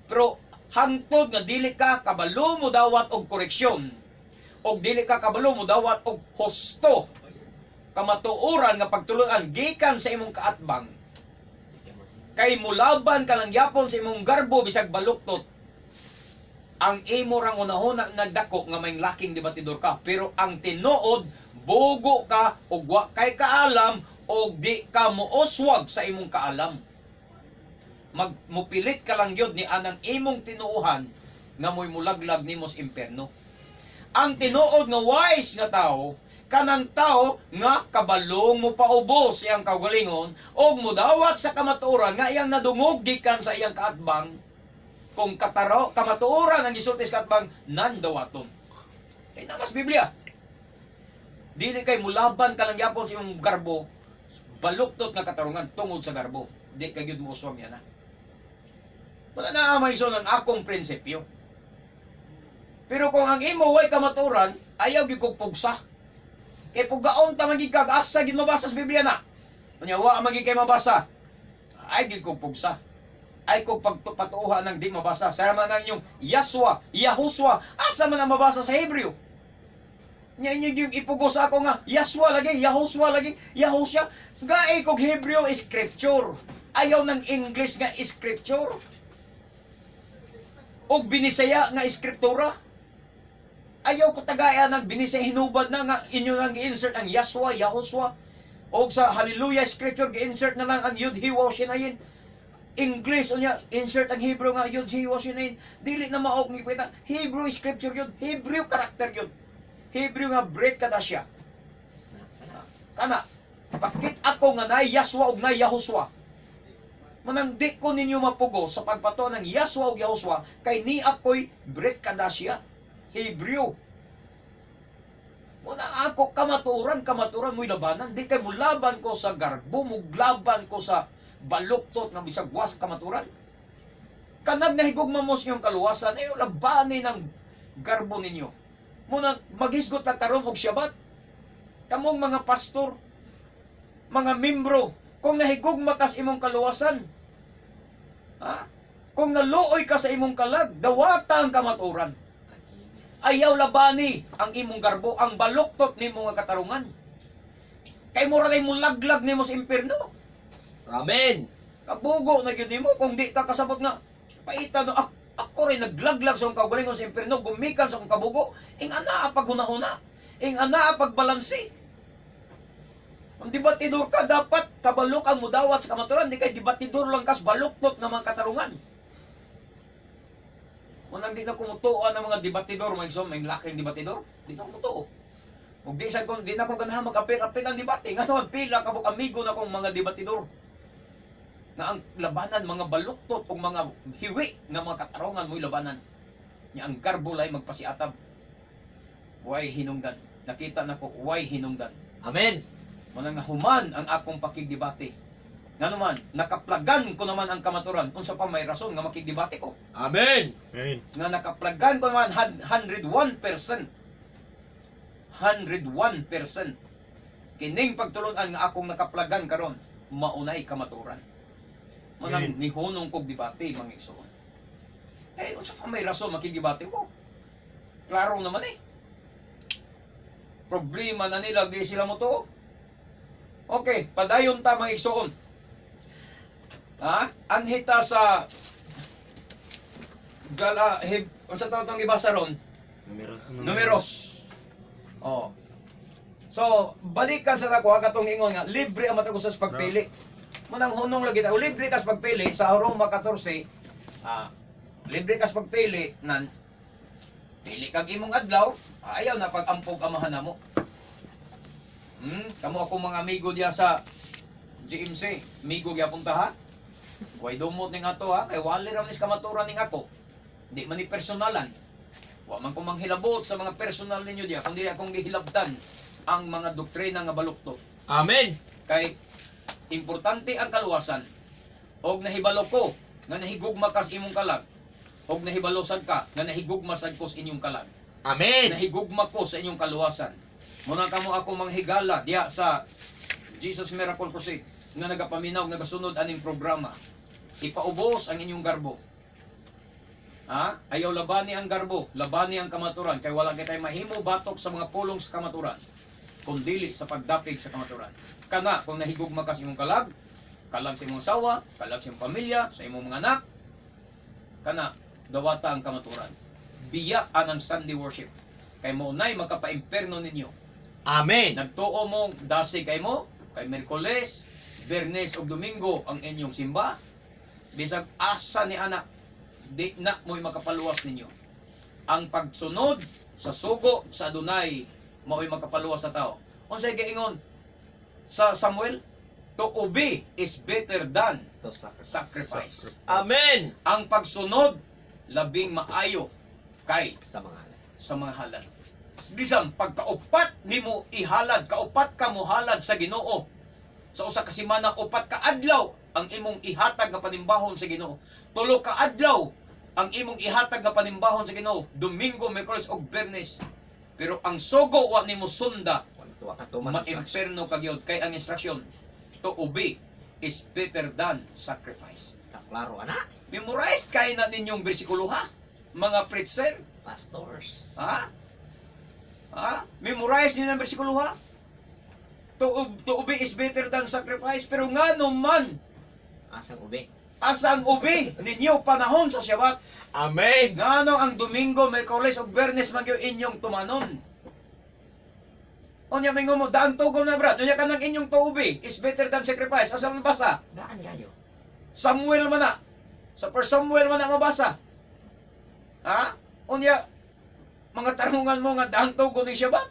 Pero hangtod nga dili ka kabalo mo dawat og koreksyon, og dili ka kabalo mo dawat og husto, kamatuoran nga pagtuluan gikan sa imong kaatbang, kay mulaban ka lang yapon sa imong garbo bisag baluktot, ang imo rang unahuna nagdako nga may laking debatidor ka, pero ang tinuod bugo ka og wa kay kaalam og di ka mooswag sa imong kaalam. Mupilit ka lang yun ni anang imong tinuuhan nga mo'y mulaglag ni mos imperno. Ang tinuod nga wise nga tao, kanang tao nga kabalong mo paubos iyang kaugalingon o mudawat sa kamatuoran nga iyang nadungog gikan sa iyang kaatbang, kung kamatuoran ang gisulti sa kaatbang, nandawaton. Kaya namas Biblia. Dili kay mulaban ka lang yapon sa imong garbo, baluktot nga katarungan tungod sa garbo. Di kay gyud mo uswam yan ha. Wala na amay so ng akong prinsipyo. Pero kung ang imo way kamaturan, ayaw gyud kog pugsa. Kay pugaon ta magig kag asa gid mabasa sa Biblia na. Unya wa magig kay mabasa. Ay gid kog pugsa. Ay kog pagpatuuhan ng di mabasa. Sa man ang yung Yahuswa, asa man ang mabasa sa Hebreo? Nya inyo yung ipugos ako nga Yahuswa lagi, Yahusya. Gaay kog Hebreo scripture. Ayaw ng English nga scripture. O Binisaya nga eskriptura. Ayaw ko tagaya ng Binisaya hinubad na nga inyo nang i-insert ang Yahuswa. O sa Hallelujah scripture gi-insert na lang ang Yud He Waw Shinayin. English unya insert ang Hebrew nga Yud He Waw Shinayin. Dili na maog ni kita. Hebrew scripture yun, Hebrew character yun. Hebrew nga bread kada siya. Kana pakit ako nga nay Yahuswa ug nay Yahuswa. Manang di ko ninyo mapugo sa pagpato ng Yahuswa ug Yahuswa kay ni ako'y bread kada siya. Hebrew. Muna ako kamaturan mo'y labanan. Di kay mo laban ko sa garbo, mo laban ko sa baluktot ng bisag was kamaturan. Kanag nahigugma mo sa inyong kaluwasan, ay labani ng garbo ninyo. Muna maghisgot na karon og Shabbat. Kamong mga pastor, mga membro, kung nahigugma ka sa imong kaluwasan, ha? Kung naluoy ka sa imong kalag, dawata ang kamaturan. Ayaw labani ang imong garbo, ang baluktot nimo nga katarungan. Kay mura kay mo laglag nimo sa impierno. Amen. Kabugo na gyud nimo kung di ta kasabot nga paita no ako rin naglaglag sa akong kaugalingon sa impierno, gumikan sa akong kabugo, ing ana paghunahuna, ing ana pagbalansi. Ang debatidor ka, dapat kabalok ang mudawat sa kamaturan, di kay debatidor lang kas baluktot ng mga katarungan. Unang di na kumutuan ng mga debatidor, may laking debatidor, di na kumutuo. Kung di na kong ganahan mag-apil-apil ang debate, nga naman pila kabuk amigo na kong mga debatidor. Na ang labanan, mga baluktot o mga hiwi ng mga katarungan mo'y labanan. Nga ang garbulay magpasiatab. Way hinungdan. Nakita na ko, way hinungdan. Amen. Manang human ang akong pakigdebate. Nga naman, nakaplagan ko naman ang kamaturan. Unsa pa may rason nga makigdebate ko. Amen. Amen. Nga nakaplagan ko naman 101%. 101%. Kining pagtulunan nga akong nakaplagan karon, maunay kamaturan. Manang nihunong kog debate, mga igsoon. Unsa pa may rason makigdebate ko? Klaro naman eh. Problema na nila, di sila mo to. Okay, padayon ta mga igsoon. Anhita sa unsa tawag tong ibasa ron? Numeros. Oh. So, balikan sa nako katong ingon nga libre ang matag sa pagpili. Munang hunong lagi ta, libre kas pagpili sa Roma 14. Libre kas pagpili nan pili kag imong adlaw, ayaw na pag-ampog amahan namo. Kamo ako mga amigo diya sa GMC, amigo gyapon ta ha. Way dumot ning ato ha, kay wali ra nis kamaturan ning ako. Di man ni personalan. Wa man ko manghilabot sa mga personal ninyo diya, kundi akong gihilabtan ang mga doktrina nga baluktot. Amen. Kay importante ang kaluwasan. Og nahibalo ko nga nahigugma kas imong kalag. Og nahibalosan ka nga nahigugma sad ko sa inyong kalag. Amen. Nahigugma ko sa inyong kaluwasan. Muna kamo ako manghigala diya sa Jesus Miracle Crusade nga nagapaminaw, nagasunod aning programa. Ipaubos ang inyong garbo. Ayaw labani ang garbo, labani ang kamaturan, kay wala kitay mahimo batok sa mga pulong sa kamaturan, kundili sa pagdapig sa kamaturan. Kana, kung nahigugma ka sa imong kalag sa imong sawa, kalag sa imong pamilya, sa imong mga anak, kana, dawata ang kamaturan. Biyaan ang Sunday worship. Kay mo nay magkapa-imperno ninyo. Amen. Nagtuo mo, dasi kay mo, kay Merkules, Bernes o Domingo ang inyong simba. Bisag asa ni anak, di na mo'y makapaluwas ninyo. Ang pagsunod sa sugo sa Adonai, mo'y makapaluwas sa tao. Unsay giingon sa Samuel, to obey is better than To sacrifice. Amen. Ang pagsunod, labing maayo kay Sa mga halal. sa mga halal. Bisan pagkaupat nimo ihalad, kaupat ka mo halad sa Ginoo. Sa usa ka semana upat ka adlaw ang imong ihatag nga panimbahon sa Ginoo. Tulo ka adlaw ang imong ihatag nga panimbahon sa Ginoo. Domingo, Miyerkules ug Biyernes. Pero ang sugo wa nimo sunda Wa ka tuman instruction. ma-imperno kagyod kay ang instruction to obey is better than sacrifice. Klaro ana, Memorize kay na ninyong bersikulo ha, mga preacher. pastors. Ha? Ha? Memorize niyo ang bersikulo ha. To obey is better than sacrifice. Pero nga man, Asang ube. asang obey ninyo panahon sa Shabbat. Amen. Nga ang Domingo, Miyerkules ug Biyernes man gyud inyong tumanon. Unya mingo mo, daan tugon na brad. Unya kanang inyong to obey is better than sacrifice. Asa man basa? Daan kayo. Samuel man na. Sa 1 Samuel man na mabasa. Ha? Unya, mga tarungan mo nga daan tugon ng Shabbat.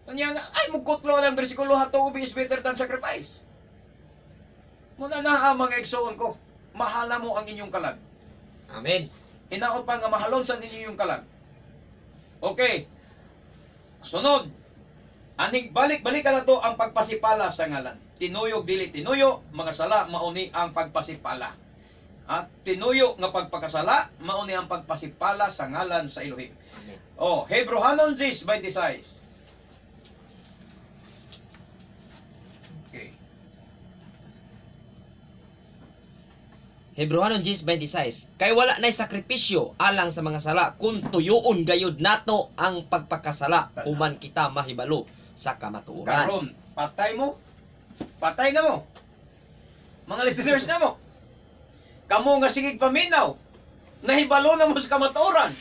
Unya nga, ay mugkutlo ng bersikulo ha, to obey is better than sacrifice. Muna na mga igsoon ko, mahala mo ang inyong kalag. Amen. Hinaot pa nga mahalon sa ninyo yung kalag. Okay. Sunod. Aning balik-balik na to ang pagpasipala sa ngalan. Tinuyog dili tinuyo, mga sala mauni ang pagpasipala. At tinuyo nga pagpakasala mauni ang pagpasipala sa ngalan sa Elohim. Amen. Oh, Hebrehanon 10:26. Okay. Hebrehanon 10:26. Kay wala nay sakripisyo alang sa mga sala kun tuyoon gayud nato ang pagpakasala human kita mahibalo sa kamatuoran. Karon, patay mo. Patay na mo. Mga listeners na mo. Kamu nga sigig paminaw. Nahibalo na mo sa kamatuoran.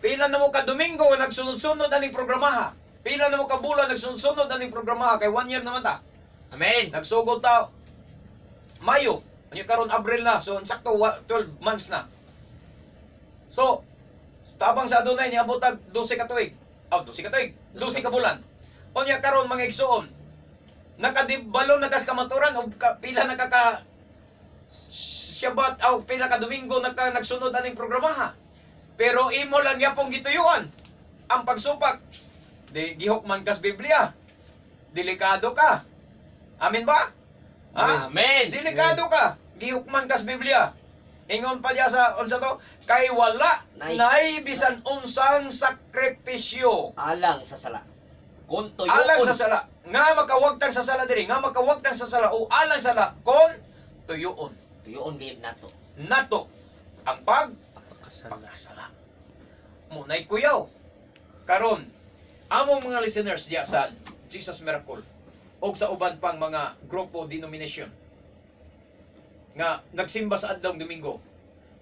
Pila na mo ka Domingo nga nagsunod-sunod aning programaha. Pila na mo ka bulan nagsunod-sunod aning programaha kay 1 year naman ta. Amen. Nagsugod ta Mayo. Ano karon Abril na. So sakto 12 months na. So tabang sa adunay niabot tag 12 ka tuig. 12 ka tuig. 12 ka bulan. Unya karon mga igsoon. Nakadibalo na kas kamaturan o pila nakaka Shabbat o pila ka Domingo nagsunod aning programaha. Pero imo lang yapong gituyuan ang pagsupak. Di gihok man kas Biblia. Delikado ka. Amen ba? Ha? Amen. Delikado ka. Gihok man kas Biblia. Ingon pa diya sa unsa to? Kay wala Nice. nay bisan unsang sakripisyo. Alang sa sala. Kun tuyoon. Alang sa sala. Nga makawagtang sa sala diri, nga makawagtang sa sala o alang sala kon tuyoon. Tuyoon gayud nato. Nato ang Kasala. pagkasala. Munay kuyaw. Karon, among mga listeners diya sa Jesus Miracle o sa uban pang mga grupo denomination nga nagsimba sa adlaw Domingo.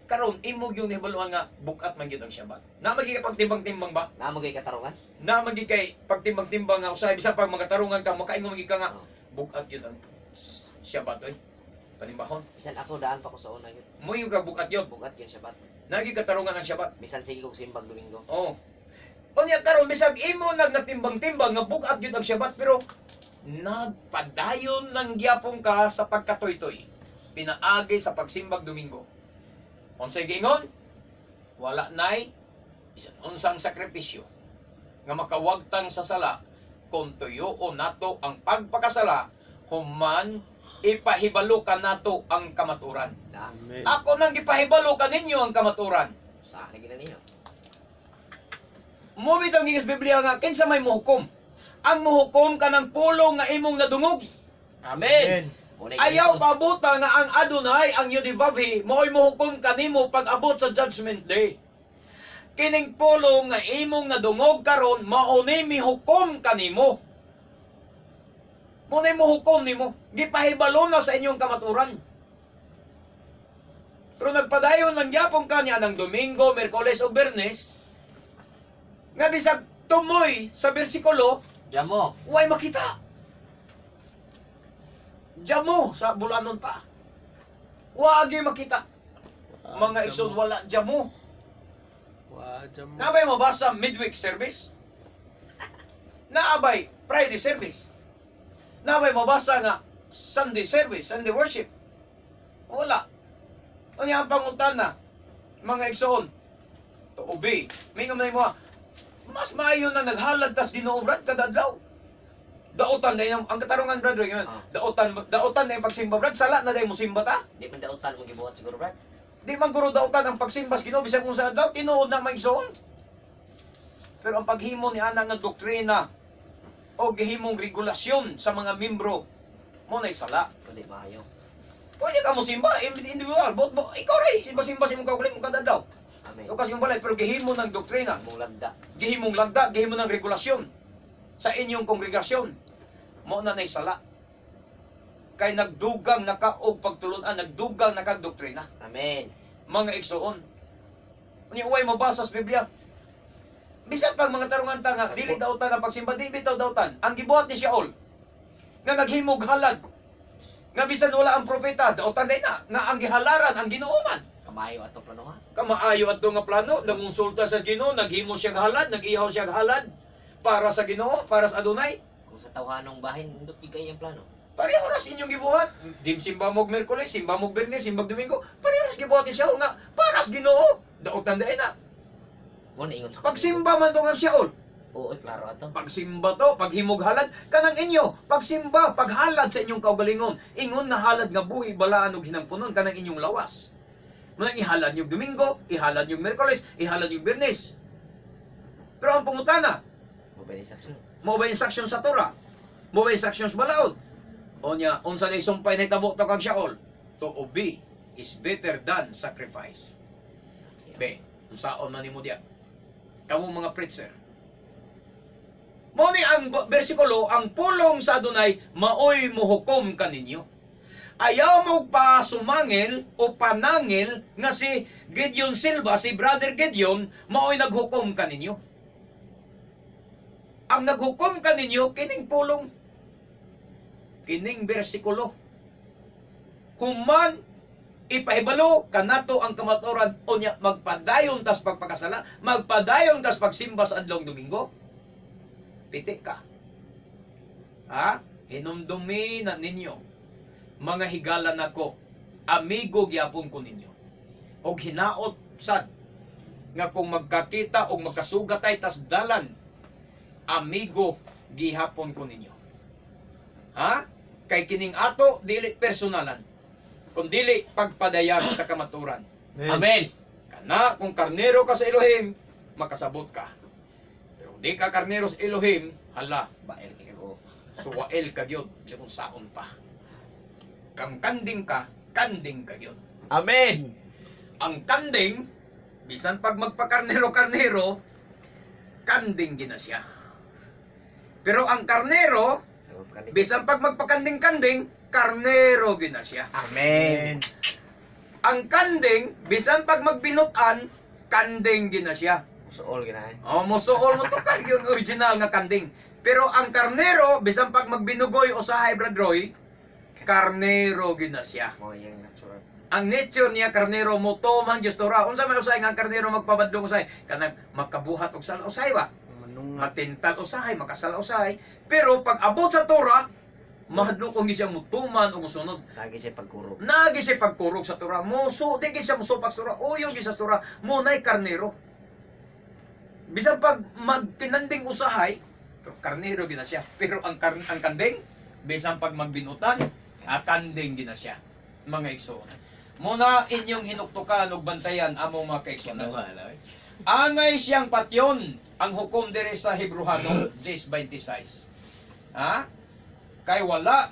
Karon imo yung nahibaluan nga bukat man gyud ang Shabbat. Na magigipagtimbang-timbang ba? Namo gay katarungan? Na magigay pagtimbang-timbang nga usahay bisan pag mga tarungan ka makaingon magi ka nga Oh. bukat gyud ang Shabbat oy. Panimbahon. Bisan ako daan pa ko sa una yun. Mo yung ka bukat gyud. Bugat yun Shabbat. Nagi katarungan ang Shabbat. Bisan sige kong simbag Domingo. Oh. Unya karon bisag imo nagtimbang-timbang nga bugat gyud ang Shabbat pero nagpadayon lang gyapon ka sa pagkatoy-toy. Pinaagi sa pagsimbag Domingo. Unsay giingon? Wala nay bisan unsang sakripisyo nga makawagtang sa sala kung tuyo nato ang pagpakasala human ipahibalo ka nato ang kamaturan. Amen. Ako nang gipahibalo ka ninyo ang kamaturan. Sa lagi na ninyo. Mo bitang gigas Biblia nga kinsa may muhukom. Ang muhukom kanang pulong nga imong nadungog. Amen. Unay Ayaw gayud. pabuta nga ang Adonai ang Yudivavhi mo'y muhukom kanimo pag abot sa judgment day. Kining pulong nga imong nadungog karon mao ni mihukom kanimo. Mo ni muhukom nimo. Gipahibalo na sa inyong kamaturan. Pero nagpadayon lang gyapon kanya ng Domingo, Miyerkules o Biyernes nga bisag tumoy sa bersikulo Jamo. way makita. Jamo sa bulanon pa. Wagi makita. Mga igsoon wala jamo. Wajam. Naabay mabasa midweek service. Naabay Friday service. Naabay mabasa nga Sunday service, Sunday worship. Wala. Ano ang pangutana? Mga igsoon. To obey. Mingom na mo. Mas maayo na naghalad tas Ginoo brad kada adlaw. Daotan na yung, ang katarungan brother yun. Ah. Daotan na yung pagsimba brad. Sala na dahil mo simba ta. Di man dautan mo gibuhat siguro brad. Di man guro daotan ang pagsimba sa Ginoo bisag kung sa daw tinuod na may igsoon. Pero ang paghimo ni ana nga doktrina o gihimong regulasyon sa mga membro mo na sala. Kundi maayo. Pwede ka mo simba, individual, ikaw rin, simba-simba sa imong kaugaling mo kada daw. Amen. O kasi yung balay, pero gihimo ng doktrina, Mong lagda. gihimong lagda, gihimo ng regulasyon sa inyong kongregasyon. Mo na sala. Kay nagdugang nakaog pagtulunan, nagdugang nakagdoktrina. Amen. Mga igsoon. Unya uway mabasa sa Biblia. Bisan pag mga tarungan ta nga dili dautan ang pagsimba, di bitaw dautan. Ang gibuhat ni Shaul nga naghimog halad. Nga bisan wala ang propeta, dautan day na nga ang gihalaran ang Ginooman. Kamayo ato plano ha. Kamaayo adto nga plano, nangonsulta sa Ginoo, naghimo siya halad, nag-ihaw siya halad para sa Ginoo, para sa Adonai. Kung sa tawhanong bahin, indot ikay ang plano. Pareho ras inyong gibuhat. Dim simba mog Miyerkules, simba mog Biyernes, simba Domingo. Pareho ras gibuhat ni Shaul nga para sa Ginoo. Dautan day na. Mo na ingon sa Pagsimba man tong ang Shaul. Oo, klaro ato. Pagsimba to, paghimog halad, kanang inyo, pagsimba, paghalad sa inyong kaugalingon, ingon nga halad nga buhi, balaan og hinampunon, kanang inyong lawas. Manang ihalad yung Domingo, ihalad yung Miyerkules, ihalad yung Biyernes. Pero ang pangutana, Mo ba instruction? mo ba instruction sa Torah? Mo ba instruction sa balaod? O niya, unsa na isumpay na itabo to kang Shaul, to obey is better than sacrifice. Be, unsaon man nimo diya? Kamu mga preacher, mo ni ang bersikulo, ang pulong sa Adonai, maoy mohukom kaninyo. Ayaw mo pa sumangil o panangil nga si Gideon Silva, si Brother Gideon, maoy naghukom kaninyo. Ang naghukom kaninyo, kining pulong, kining bersikulo. Human, ipahibalo, kanato ang kamaturan, o niya, magpadayon tas pagpakasala, magpadayon tas pagsimba sa adlong Domingo. Piti ka. Ha? Hinumdumi na ninyo. Mga higala nako, amigo gyapon ko ninyo. Og hinaot sad nga kung magkakita o magkasugatay tas dalan, amigo gihapon ko ninyo. Ha? Kay kining ato dili personalan, kundi pagpadayag sa kamaturan. Amen. Kana kung karnero ka sa Elohim, makasabot ka. Pero di ka karnero sa Elohim, hala, Bael kay ko. suwael ka gyud sa kung saon pa. Kang kanding ka, kanding ka gyud. Amen. Ang kanding, bisan pag magpakarnero-karnero, kanding gina siya. Pero ang karnero, Sagot ka ni. bisan pag magpakanding-kanding, karnero gina siya. Amen. Ang kanding, bisan pag magbinutan, kanding gina siya. Suol gina. O, musuol mo to ka yung original nga kanding. Pero ang karnero, bisan pag magbinugoy o sa Brad Roy, karnero gina siya. Mo yang natural. Ang nature niya, karnero mo to man gestora. Unsa may usay nga ang karnero magpabadlong usay? Kanang makabuhat og sala usay ba? Manungat. Matintal usay, makasala usay. Pero pag abot sa Torah, mahadlok kung di siya mutuman o musunod. Lagi siya pagkurog. Nagi siya pagkurog sa Torah. Muso, di gid siya musupak sa Torah. Uyo gid sa Torah. Mo nay karnero. Bisan pag magtinanding usahay, pero karnero gina siya. Pero ang kanding, bisan pag magbinutan, kanding gina siya. Mga igsoon. Muna inyong hinuktukan ug bantayan among mga kaigsoon. Angay siyang patyon ang hukom dire sa Hebreano 10:26. Ha? Kay wala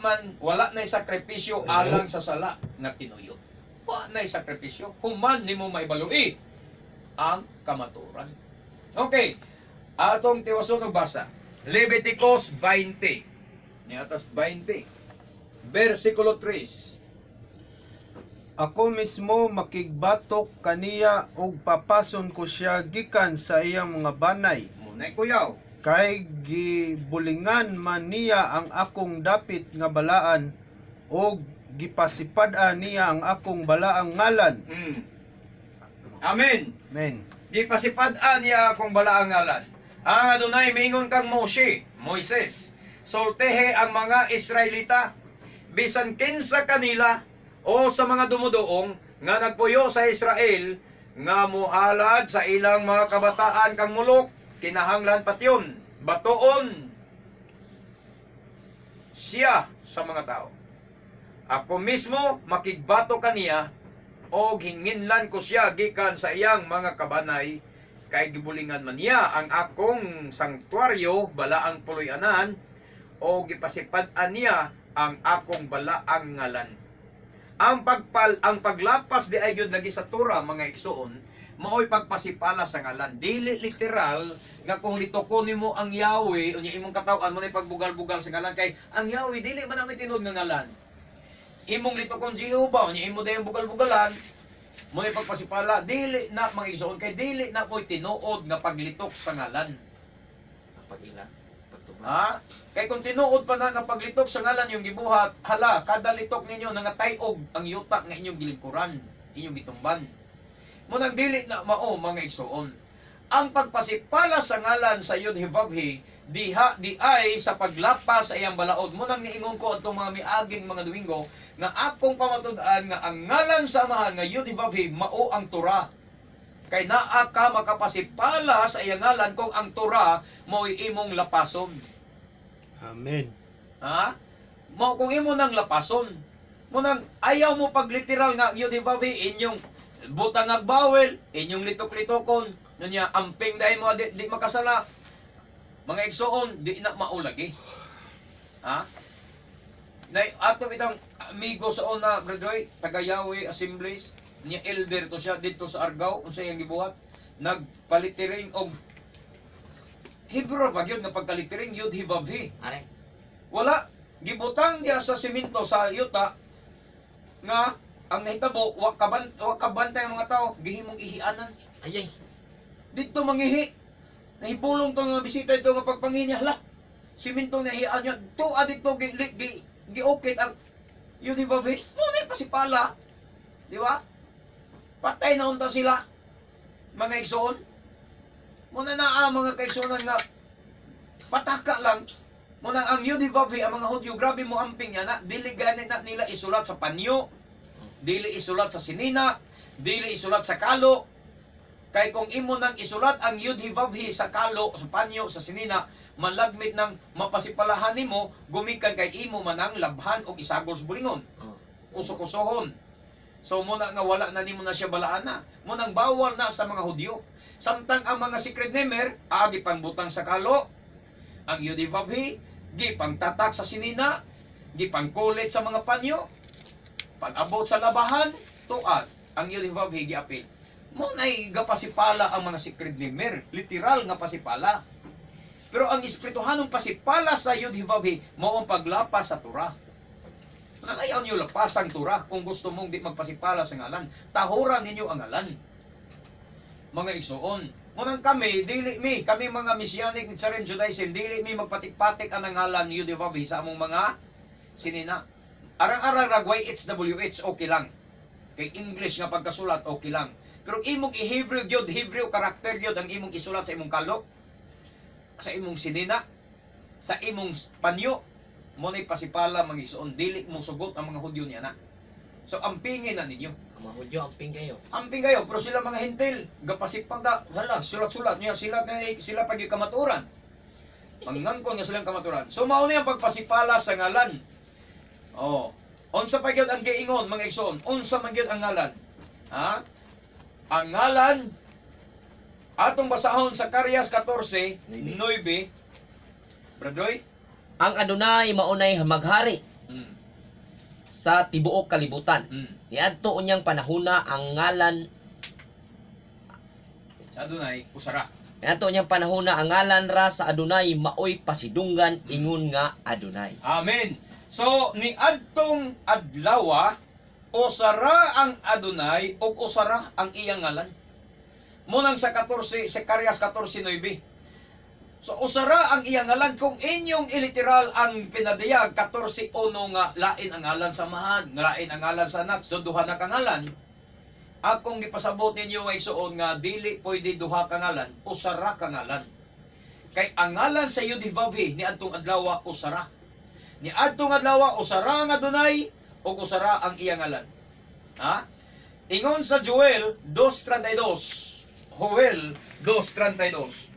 na sakripisyo alang sa sala nga tinuyot. Wa na sakripisyo human nimo maibalui ang kamaturan. Okay. Atong tiwason og basa. Leviticus 20. Niatas 20. Versikulo 3. Ako mismo makigbatok kaniya ug papason ko siya gikan sa iyang mga banay. Munay kuyaw. Kay gibulingan man niya ang akong dapit nga balaan ug gipasipad-an niya ang akong balaang ngalan. Amen. Amen. Di pasipad-an niya akong balaang ngalan. Ang Adonai mingon kang Moises, soltehe ang mga Israelita, bisan kinsa kanila o sa mga dumudoong nga nagpuyo sa Israel, nga muhalad sa ilang mga kabataan kang mulok, kinahanglan patyon, batoon siya sa mga tao. Ako mismo makigbato kaniya o hinginlan ko siya gikan sa iyang mga kabanay, kay gibulingan man niya ang akong sanktuaryo balaang puloy-anan o gipasipad-an niya ang akong balaang ngalan. Ang paglapas di ay gyud lagi sa Torah mga igsoon, mao'y pagpasipala sa ngalan. Dili literal nga kung litokon nimo ang Yahweh unya imong katawan mo na pagbugal-bugal sa ngalan kay ang Yahweh dili man namin tinud nga ngalan. Imong litokon Jehovah unya imo dayong bugal-bugalan mo na pagpasipala dili na mga igsoon kay dili na ko'y tinuod nga paglitok sa ngalan. Pag-ila. Pagtuman. Ha? Kay kung tinuod pa na nga paglitok sa ngalan yung gibuhat, hala, kada litok ninyo nangatayog ang yuta nga inyong gilingkuran, inyong gitumban. Munang dili na mao mga igsoon. Ang pagpasipala sa ngalan sa Yod-Heh-Vav-He, di ay sa paglapas sa iyang balaod. Munang niingon ko atong mga miaging mga Domingo nga akong pamatud-an nga ang ngalan sa Amahan nga Yod-Heh-Vav-He mao ang Torah. Kay naa ka makapasipala sa iyang ngalan kung ang Torah mao'y imong lapason. Amen. Ha? Mo kung imo nang lapason, mo nang ayaw mo pagliteral nga Yod-Heh-Vav-He inyong butang bawel, inyong litok-litokon, nya amping dahil mo di makasala. Mga igsoon, di na maulagi. Ha? Na ato itong amigo sa una, Bradoy, taga Yahweh Assemblies, niya elder to siya dito sa Argao, unsa iyang gibuhat, nagpalitiring og Hebrew pa gyud nga pagkalitiring Yod-Heh-Vav-He. Are. Wala gibutang diya sa simento sa yuta nga ang nahitabo wa kabantay ang mga tao gihimong ihianan. Ayay. Dito mangihi. Nahibulong to nga bisita ito nga pagpangihi niya. Hala. Simento na hian niya. Tuwa dito giokit ang Yod-Heh-Vav-He. Muna pasipala. Di ba? Patay na unta sila. Mga igsoon. Muna na ang mga kaigsunan nga pataka lang. Muna ang Yod-Heh-Vav-He, ang mga Hudyo, grabe mo amping niya na dili ganit na nila isulat sa panyo, dili isulat sa sinina, dili isulat sa kalo. Kay kung imo nang isulat ang Yod-Heh-Vav-He sa kalo, sa panyo, sa sinina, malagmit ng mapasipalahan nimo, gumikan kay imo manang labhan o isagol sa bulingon. Usok-usohon. So muna nga wala na nimo na siya balaan na. Munang bawal na sa mga Hudyo. Samtang ang mga secret nemer, agi pang butang sa kalo, ang Yod-Heh-Vav-He, gipang tatak sa sinina, gipang kulit sa mga panyo, pag-abot sa labahan, tuad, ang Yod-Heh-Vav-He giapil. Muna'y gapasipala ang mga secret nemer, literal nga pasipala. Pero ang espirituhanong pasipala sa Yod-Heh-Vav-He, mao ang paglapas sa Torah. Nangayaw niyo lapas ang Torah kung gusto mong di magpasipala sa ngalan. Tahuran ninyo ang ngalan. Mga igsoon. Munang kami, kami mga Messianic Nazarene Judaism, dili mi magpatik-patik ang ngalan ni Yod-Heh-Vav-He sa among mga sinina. Arang-arang ragway HWH, okay lang. Kay English nga pagkasulat, okay lang. Pero imong i-Hebrew gyud, Hebrew karakter gyud ang imong isulat sa imong kalo, sa imong sinina, sa imong panyo, mo na'y pasipala mga igsoon, dili mo sugot ang mga Hudyo niya na. So ampingin na ninyo. Ang mga Hudyo, amping kayo. Amping kayo, pero sila mga hentil, gapasipag da, hala, sulat-sulat niya, sila pag kamaturan. Mangangkon nga silang kamaturan. So mao na yung pagpasipala sa ngalan. Oh, unsa pa gyud ang giingon mga igsoon? Unsa man gyud ang ngalan? Ha? Ang ngalan atong basahon sa Karyas 14:9. Bradoy? Ang Adonai maunay maghari sa tibuok kalibutan. Niadto unyang panahona ang ngalan Sa Adonai, usara. niadto unyang panahona ang ngalan ra sa Adonai maoy pasidunggan ingon nga Adonai. Amen. So, ni adtong adlaw, usara ang Adonai o usara ang iyang ngalan. Munang sa Karyas 14:9. So usara ang iyang ngalan kung inyong iliteral ang pinadayag 14:1 nga lain ang ngalan sa Amahan, lain ang ngalan sa Anak, so duha na kangalan. Akong gipasabot ninyo ay igsoon nga dili pwede duha ka ngalan, usara ka ngalan. Kay ang ngalan sa Yod-Heh-Vav-He ni adtong adlaw usara. Ni adtong adlaw usara ang Adonai o usara ang iyang ngalan. Ha? Ingon sa Joel 2:32. Joel 2:32.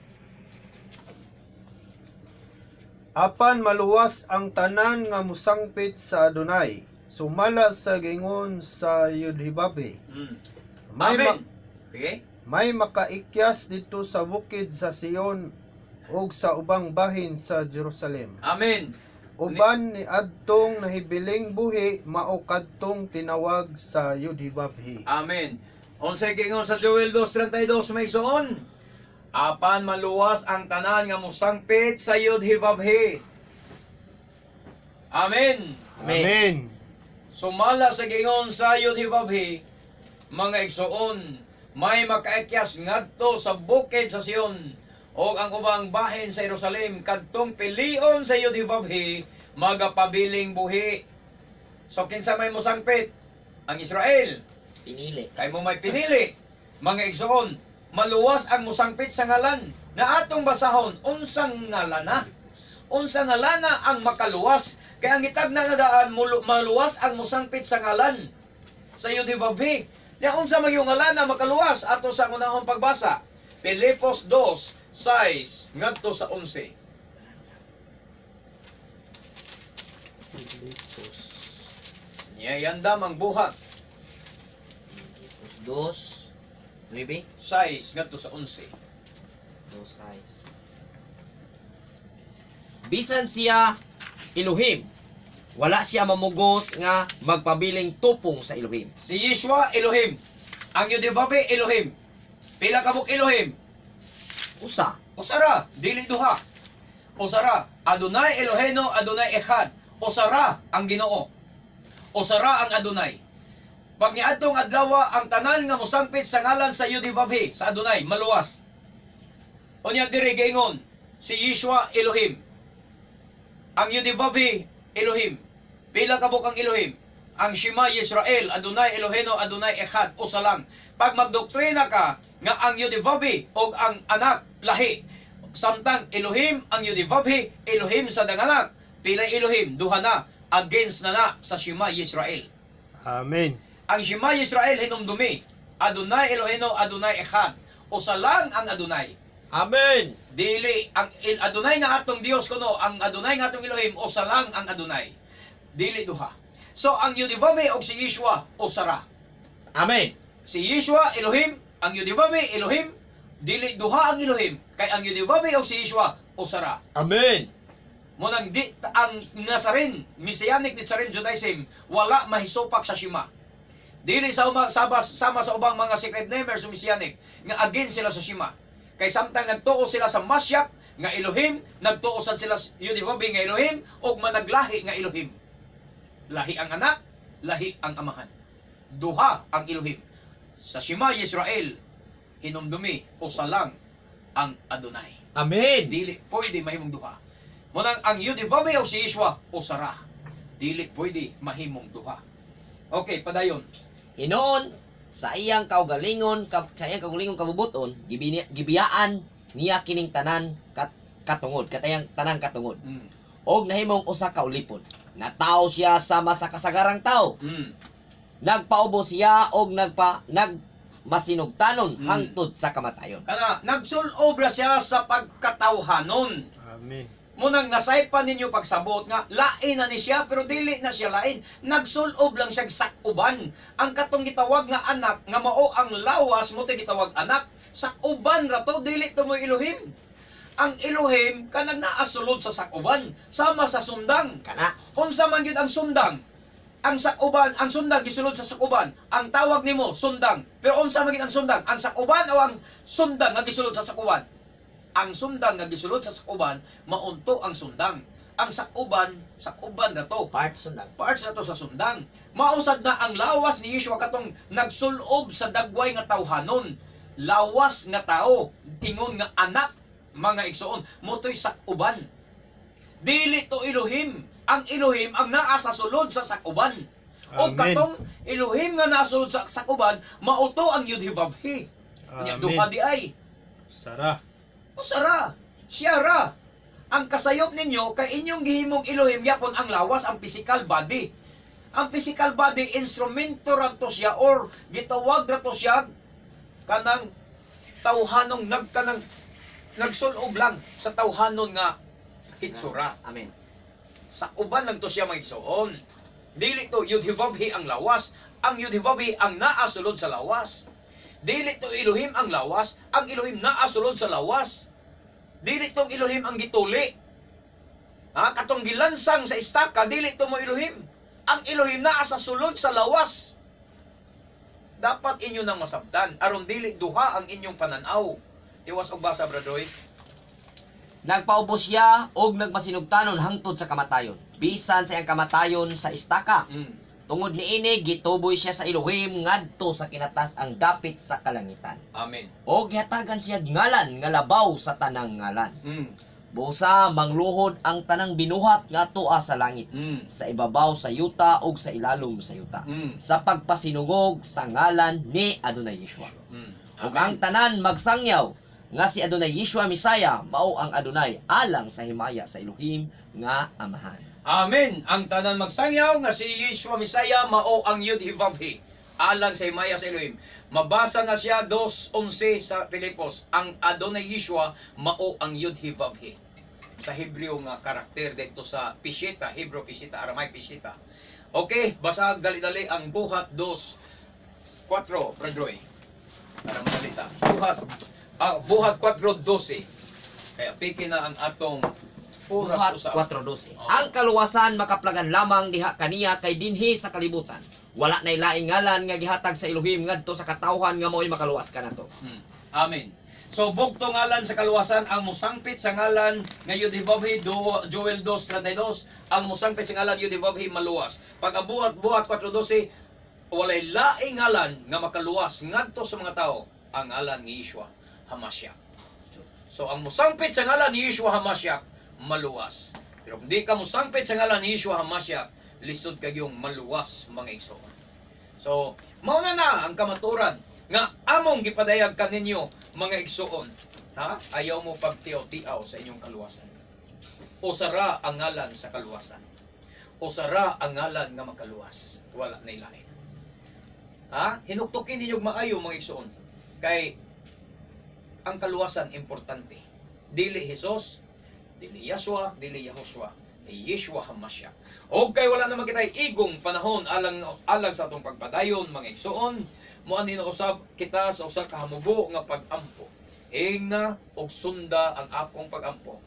Apan maluwas ang tanan nga musangpit sa Adonai, sumala sa gingon sa Yod-Heh-Vav-He. Amen. Okay? May makaikyas dito sa bukid sa Sion ug sa ubang bahin sa Jerusalem. Amen. Uban ni adtong nahibiling buhi mao kadtong tinawag sa Yudhibabhi. Amen. Unsay gingon sa Joel 2:32 may igsoon, apan maluwas ang tanan nga mosangpit sa Yudhibabhi. Amen. Amen. Sumala sa gingon sa Yudhibabhi, mga igsoon, may makaikyas ngadto sa bukid sa Sion, o ang ubang bahin sa Jerusalem, kadtong pilion sa Yudhibabhi, magapabiling buhi. So kinsa may mosangpit? Ang Israel. Pinili. Kay mo may pinili. Mga igsoon, maluwas ang musangpit sa ngalan. Na atong basahon, unsang ngalana? Unsang ngalana ang makaluwas? Kaya ang itag na daan, maluwas ang musangpit sa ngalan. Sa Yudhibabhi. Ya unsa magyong ngalana makaluwas? Ato sa unahong pagbasa. Filipos 2:6 ngadto sa 11. Filipos. Yayandam ang buhat. Filipos 2, 9, 6 ngadto sa 11. 2:6. Bisan siya Elohim, wala siya mamugos nga magpabiling tupong sa Elohim. Si Yeshua, Elohim. Ang Yudhibabhi, Elohim. Pila kabuk Elohim? Usa. Usara, dili duha. Usara, Adonai Eloheno, Adonai Echad. Usara ang Ginoo. Usara ang Adonai. Pag niadtong adlaw ang tanan nga mosangpit sa ngalan sa Yudhibabhi, sa Adonai, maluwas. Unya diri giingon, si Yeshua, Elohim. Ang Yudhibabhi, Elohim. Pila kabuk ang Elohim? Ang Shema Yisrael, Adonai Eloheno, Adonai Echad, usa lang. Pag magdoktrina ka nga ang Yudhibabhi o ang anak lahi, samtang Elohim ang Yudhibabhi, Elohim sa danganak, pilay Elohim, duha na, against na sa Shema Yisrael. Amen. Ang Shema Yisrael hinumdumi, Adonai Eloheno, Adonai Echad, usa lang ang Adonai. Amen. Dili ang Adonai nga atong Dios kuno, ang Adonai nga atong Elohim, usa lang ang Adonai. Dili duha. So ang Yudhibabhi og si Yeshua usara. Amen. Si Yeshua Elohim, ang Yudhibabhi Elohim, dili duha ang Elohim, kay ang Yudhibabhi og si Yeshua usara. Amen. Munang di ang Nazarene, Messianic Nazarene Judaism, wala mahisopak sa Shema. Dili sama sa ubang mga secret namers o Messianic nga against sila sa Shema. Kay samtang nagtuo sila sa Mashiach nga Elohim, nagtuo sad sila sa Yudhibabhi nga Elohim og managlahi nga Elohim. Lahi ang anak, lahi ang amahan. Duha ang Elohim. Sa Shema Yisrael, hinumdumi usa lang ang Adonai. Amen. Dili pwede mahimong duha. Munang ang Yudhibabhi o si Yeshua usara. Dili pwede mahimong duha. Okay, padayon. Hinoon sa iyang kaugalingon, sa iyang kaugalingon kabubuton, gibiyaan niya kining tanan katungod, katayang tanan katungod. Og nahimong usa ka ulipon. Nataw siya sama sa kasagarang tao. Nagpaubo siya og nagmasinugtanon hangtod sa kamatayon. Kana nagsul-obra siya sa pagkatawhanon. Amen. Munang nasaypan ninyo pagsabot nga lain na ni siya pero dili na siya lain. Nagsul-ob lang siya sakuban. Ang katong gitawag nga anak nga mao ang lawas mo tay gitawag anak. Sakuban ra to, dili to mo Elohim. Ang Elohim kanang naasulod sa sakuban sama sa sundang. Kana. Unsa man gyud ang sundang? Ang sakuban, ang sundang gisulod sa sakuban. Ang tawag nimo sundang. Pero unsa man gyud ang sundang? Ang sakuban o ang sundang nga gisulod sa sakuban? Ang sundang nga gisulod sa sakuban, maunto ang sundang. Ang sakuban na to. Part sundang. Parts na to sa sundang. Mausad na ang lawas ni Yeshua katong nagsulob sa dagway nga tawhanon. Lawas nga tao, tingon nga anak, mga igsoon, motoy sakuban. Dili to Elohim. Ang Elohim ang naa sa sulod sa sakuban. O Amen. katong Elohim nga naa sulod sa sakuban, mauto ang Yudhibabhi. Nya Amen. duha di ay. Sara. Usara, siyara. Ang kasayop ninyo kay inyong gihimong Elohim yapon ang lawas, ang physical body. Ang physical body instrumento ra to siya or gitawag ra to siya kanang tawhanong nagsulob lang sa tawhanon nga itsura. Amen. Sa uban lang to siya magigsoon. Dili to Yudhibabhi ang lawas, ang Yudhibabhi ang naasulod sa lawas. Dili to Elohim ang lawas, ang Elohim naasulod sa lawas. Dili tong Elohim ang gituli. Katong gilansang sa istaka, dili to mo Elohim. Ang Elohim naa sa sulod sa lawas. Dapat inyo nang masabtan. Aron dili duha ang inyong pananaw. Tiwas og basa, Bradoy. Nagpaubos siya og nagmasinugtanon hangtod sa kamatayon. Bisan sa iyang kamatayon sa istaka. Tungod niini gituboy siya sa Elohim ngadto sa kinatas ang dapit sa kalangitan. Amen. O gihatagan siya ngalan nga labaw sa tanang ngalan. Busa mangluhod ang tanang binuhat nga tuwa sa langit, sa ibabaw sa yuta ug sa ilalom sa yuta, sa pagpasinugog sa ngalan ni Adonai Yeshua. Ug ang tanan magsangyaw nga si Adonai Yeshua Misaya mao ang Adonai alang sa himaya sa Elohim nga Amahan. Amen. Ang tanan magsangyaw nga si Yeshua Misaya mao ang Yud-Heh-Vav-Heh alang sa himaya sa Elohim. Mabasa na siya 2:11 sa Filipos. Ang Adonai Yeshua mao ang Yud-Heh-Vav-Heh. Sa Hebreo nga karakter dito sa Pishita, Hebrew Pishita, Aramaic Pishita. Okay, basag dali-dali ang buhat 2:4, Bradroy. Para masalita. Buhat 4:12. Kaya piki na ang atong oras Buhat usa. 4:12. Ang kaluwasan makaplagan lamang diha kaniya kay dinhi sa kalibutan. Wala nay laing ngalan nga gihatag sa Elohim ngadto sa katawhan nga mo'y makaluwas kanato. Amen. So, bugto ngalan sa kaluwasan, ang musangpit sa ngalan nga Yud-Heh-Vav-Heh, Joel 2:32, ang musangpit sa ngalan Yud-Heh-Vav-Heh maluwas. Pag buhat 4:12, walay laing ngalan nga makaluwas ngadto sa mga tao, ang ngalan ni Yeshua HaMashiach. So, ang musangpit sa ngalan ni Yeshua HaMashiach, maluwas. Pero kung di ka musangpit sa ngalan ni Yeshua HaMashiach, lisod kagyong maluwas mga igsoon. So, mauna na ang kamaturan nga among gipadayag kaninyo mga igsoon. Ayaw mo pagtiaw-tiaw sa inyong kaluwasan. O sara ang ngalan sa kaluwasan. O sara ang ngalan nga makaluwas. Wala na ilain. Hinuktukin ninyo maayo mga igsoon. Kay ang kaluwasan importante. Dili Jesus, dili Yahshua, dili Yahushua, Yeshua HaMashiach. O kay wala naman kita'y igong panahon alang sa atong pagpadayon mga igsoon, muan usab kita sa usa ka hamubo nga pag-ampo. Ingna og sunda ang akong pag-ampo.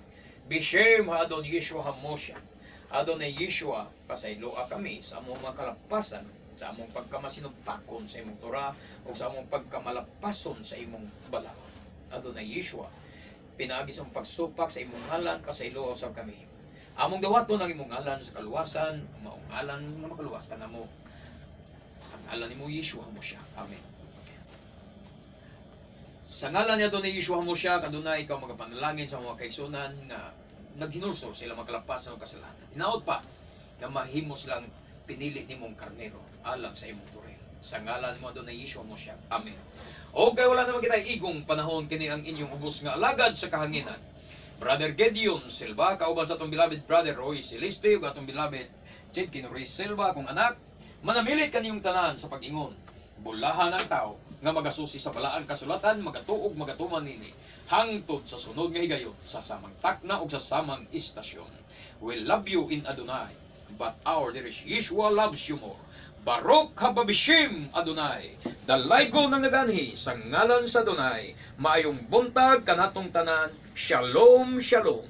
Bishem ha Adon Yeshua HaMashiach. Adonai Yeshua, pasayloa kami sa among mga kalapasan, sa among pagkamasinugtakon sa imong Torah o sa among pagkamalapason sa imong bala. Adonai Yeshua, pinaagi sa pagsupak sa imong ngalan, pasayloa usab kami. Among dawaton ang imong ngalan sa kaluwasan, ang maong ngalan nga makaluwas ka na mo. Ang ngalan ni mo Yeshua HaMashiach. Amen. Sa ngalan niya ni Yeshua HaMashiach, Adonai, ikaw magapanalangin sa mga kaigsunan na naghinulso sila magkalapas sa kasalanan. Hinaot pa na mahimos lang pinili ni mong karnero alang sa imong turel. Sa ngalan mo Adonai Yeshua HaMashiach. Amen. O kay wala naman kita igong panahon kini ang inyong ubos nga alagad sa kahanginan. Brother Gedeon Silva, kauban sa atong beloved brother Roy Celeste, ug atong beloved Chid Kinoris Silva, kung anak, manamilit kaniyong tanan sa pag-ingon. Bulahan ang tao nga magasusi sa balaan kasulatan, magatuog magatuman nini hangtod sa sunod nga higayon sa samang takna ug sa samang istasyon. We love you in Adonai, but our dearest Yeshua loves you more. Baruch hababishim Adonai, dalaygo ng naganhi sa ngalan sa Adonai, maayong buntag kanatong tanan. Shalom, shalom.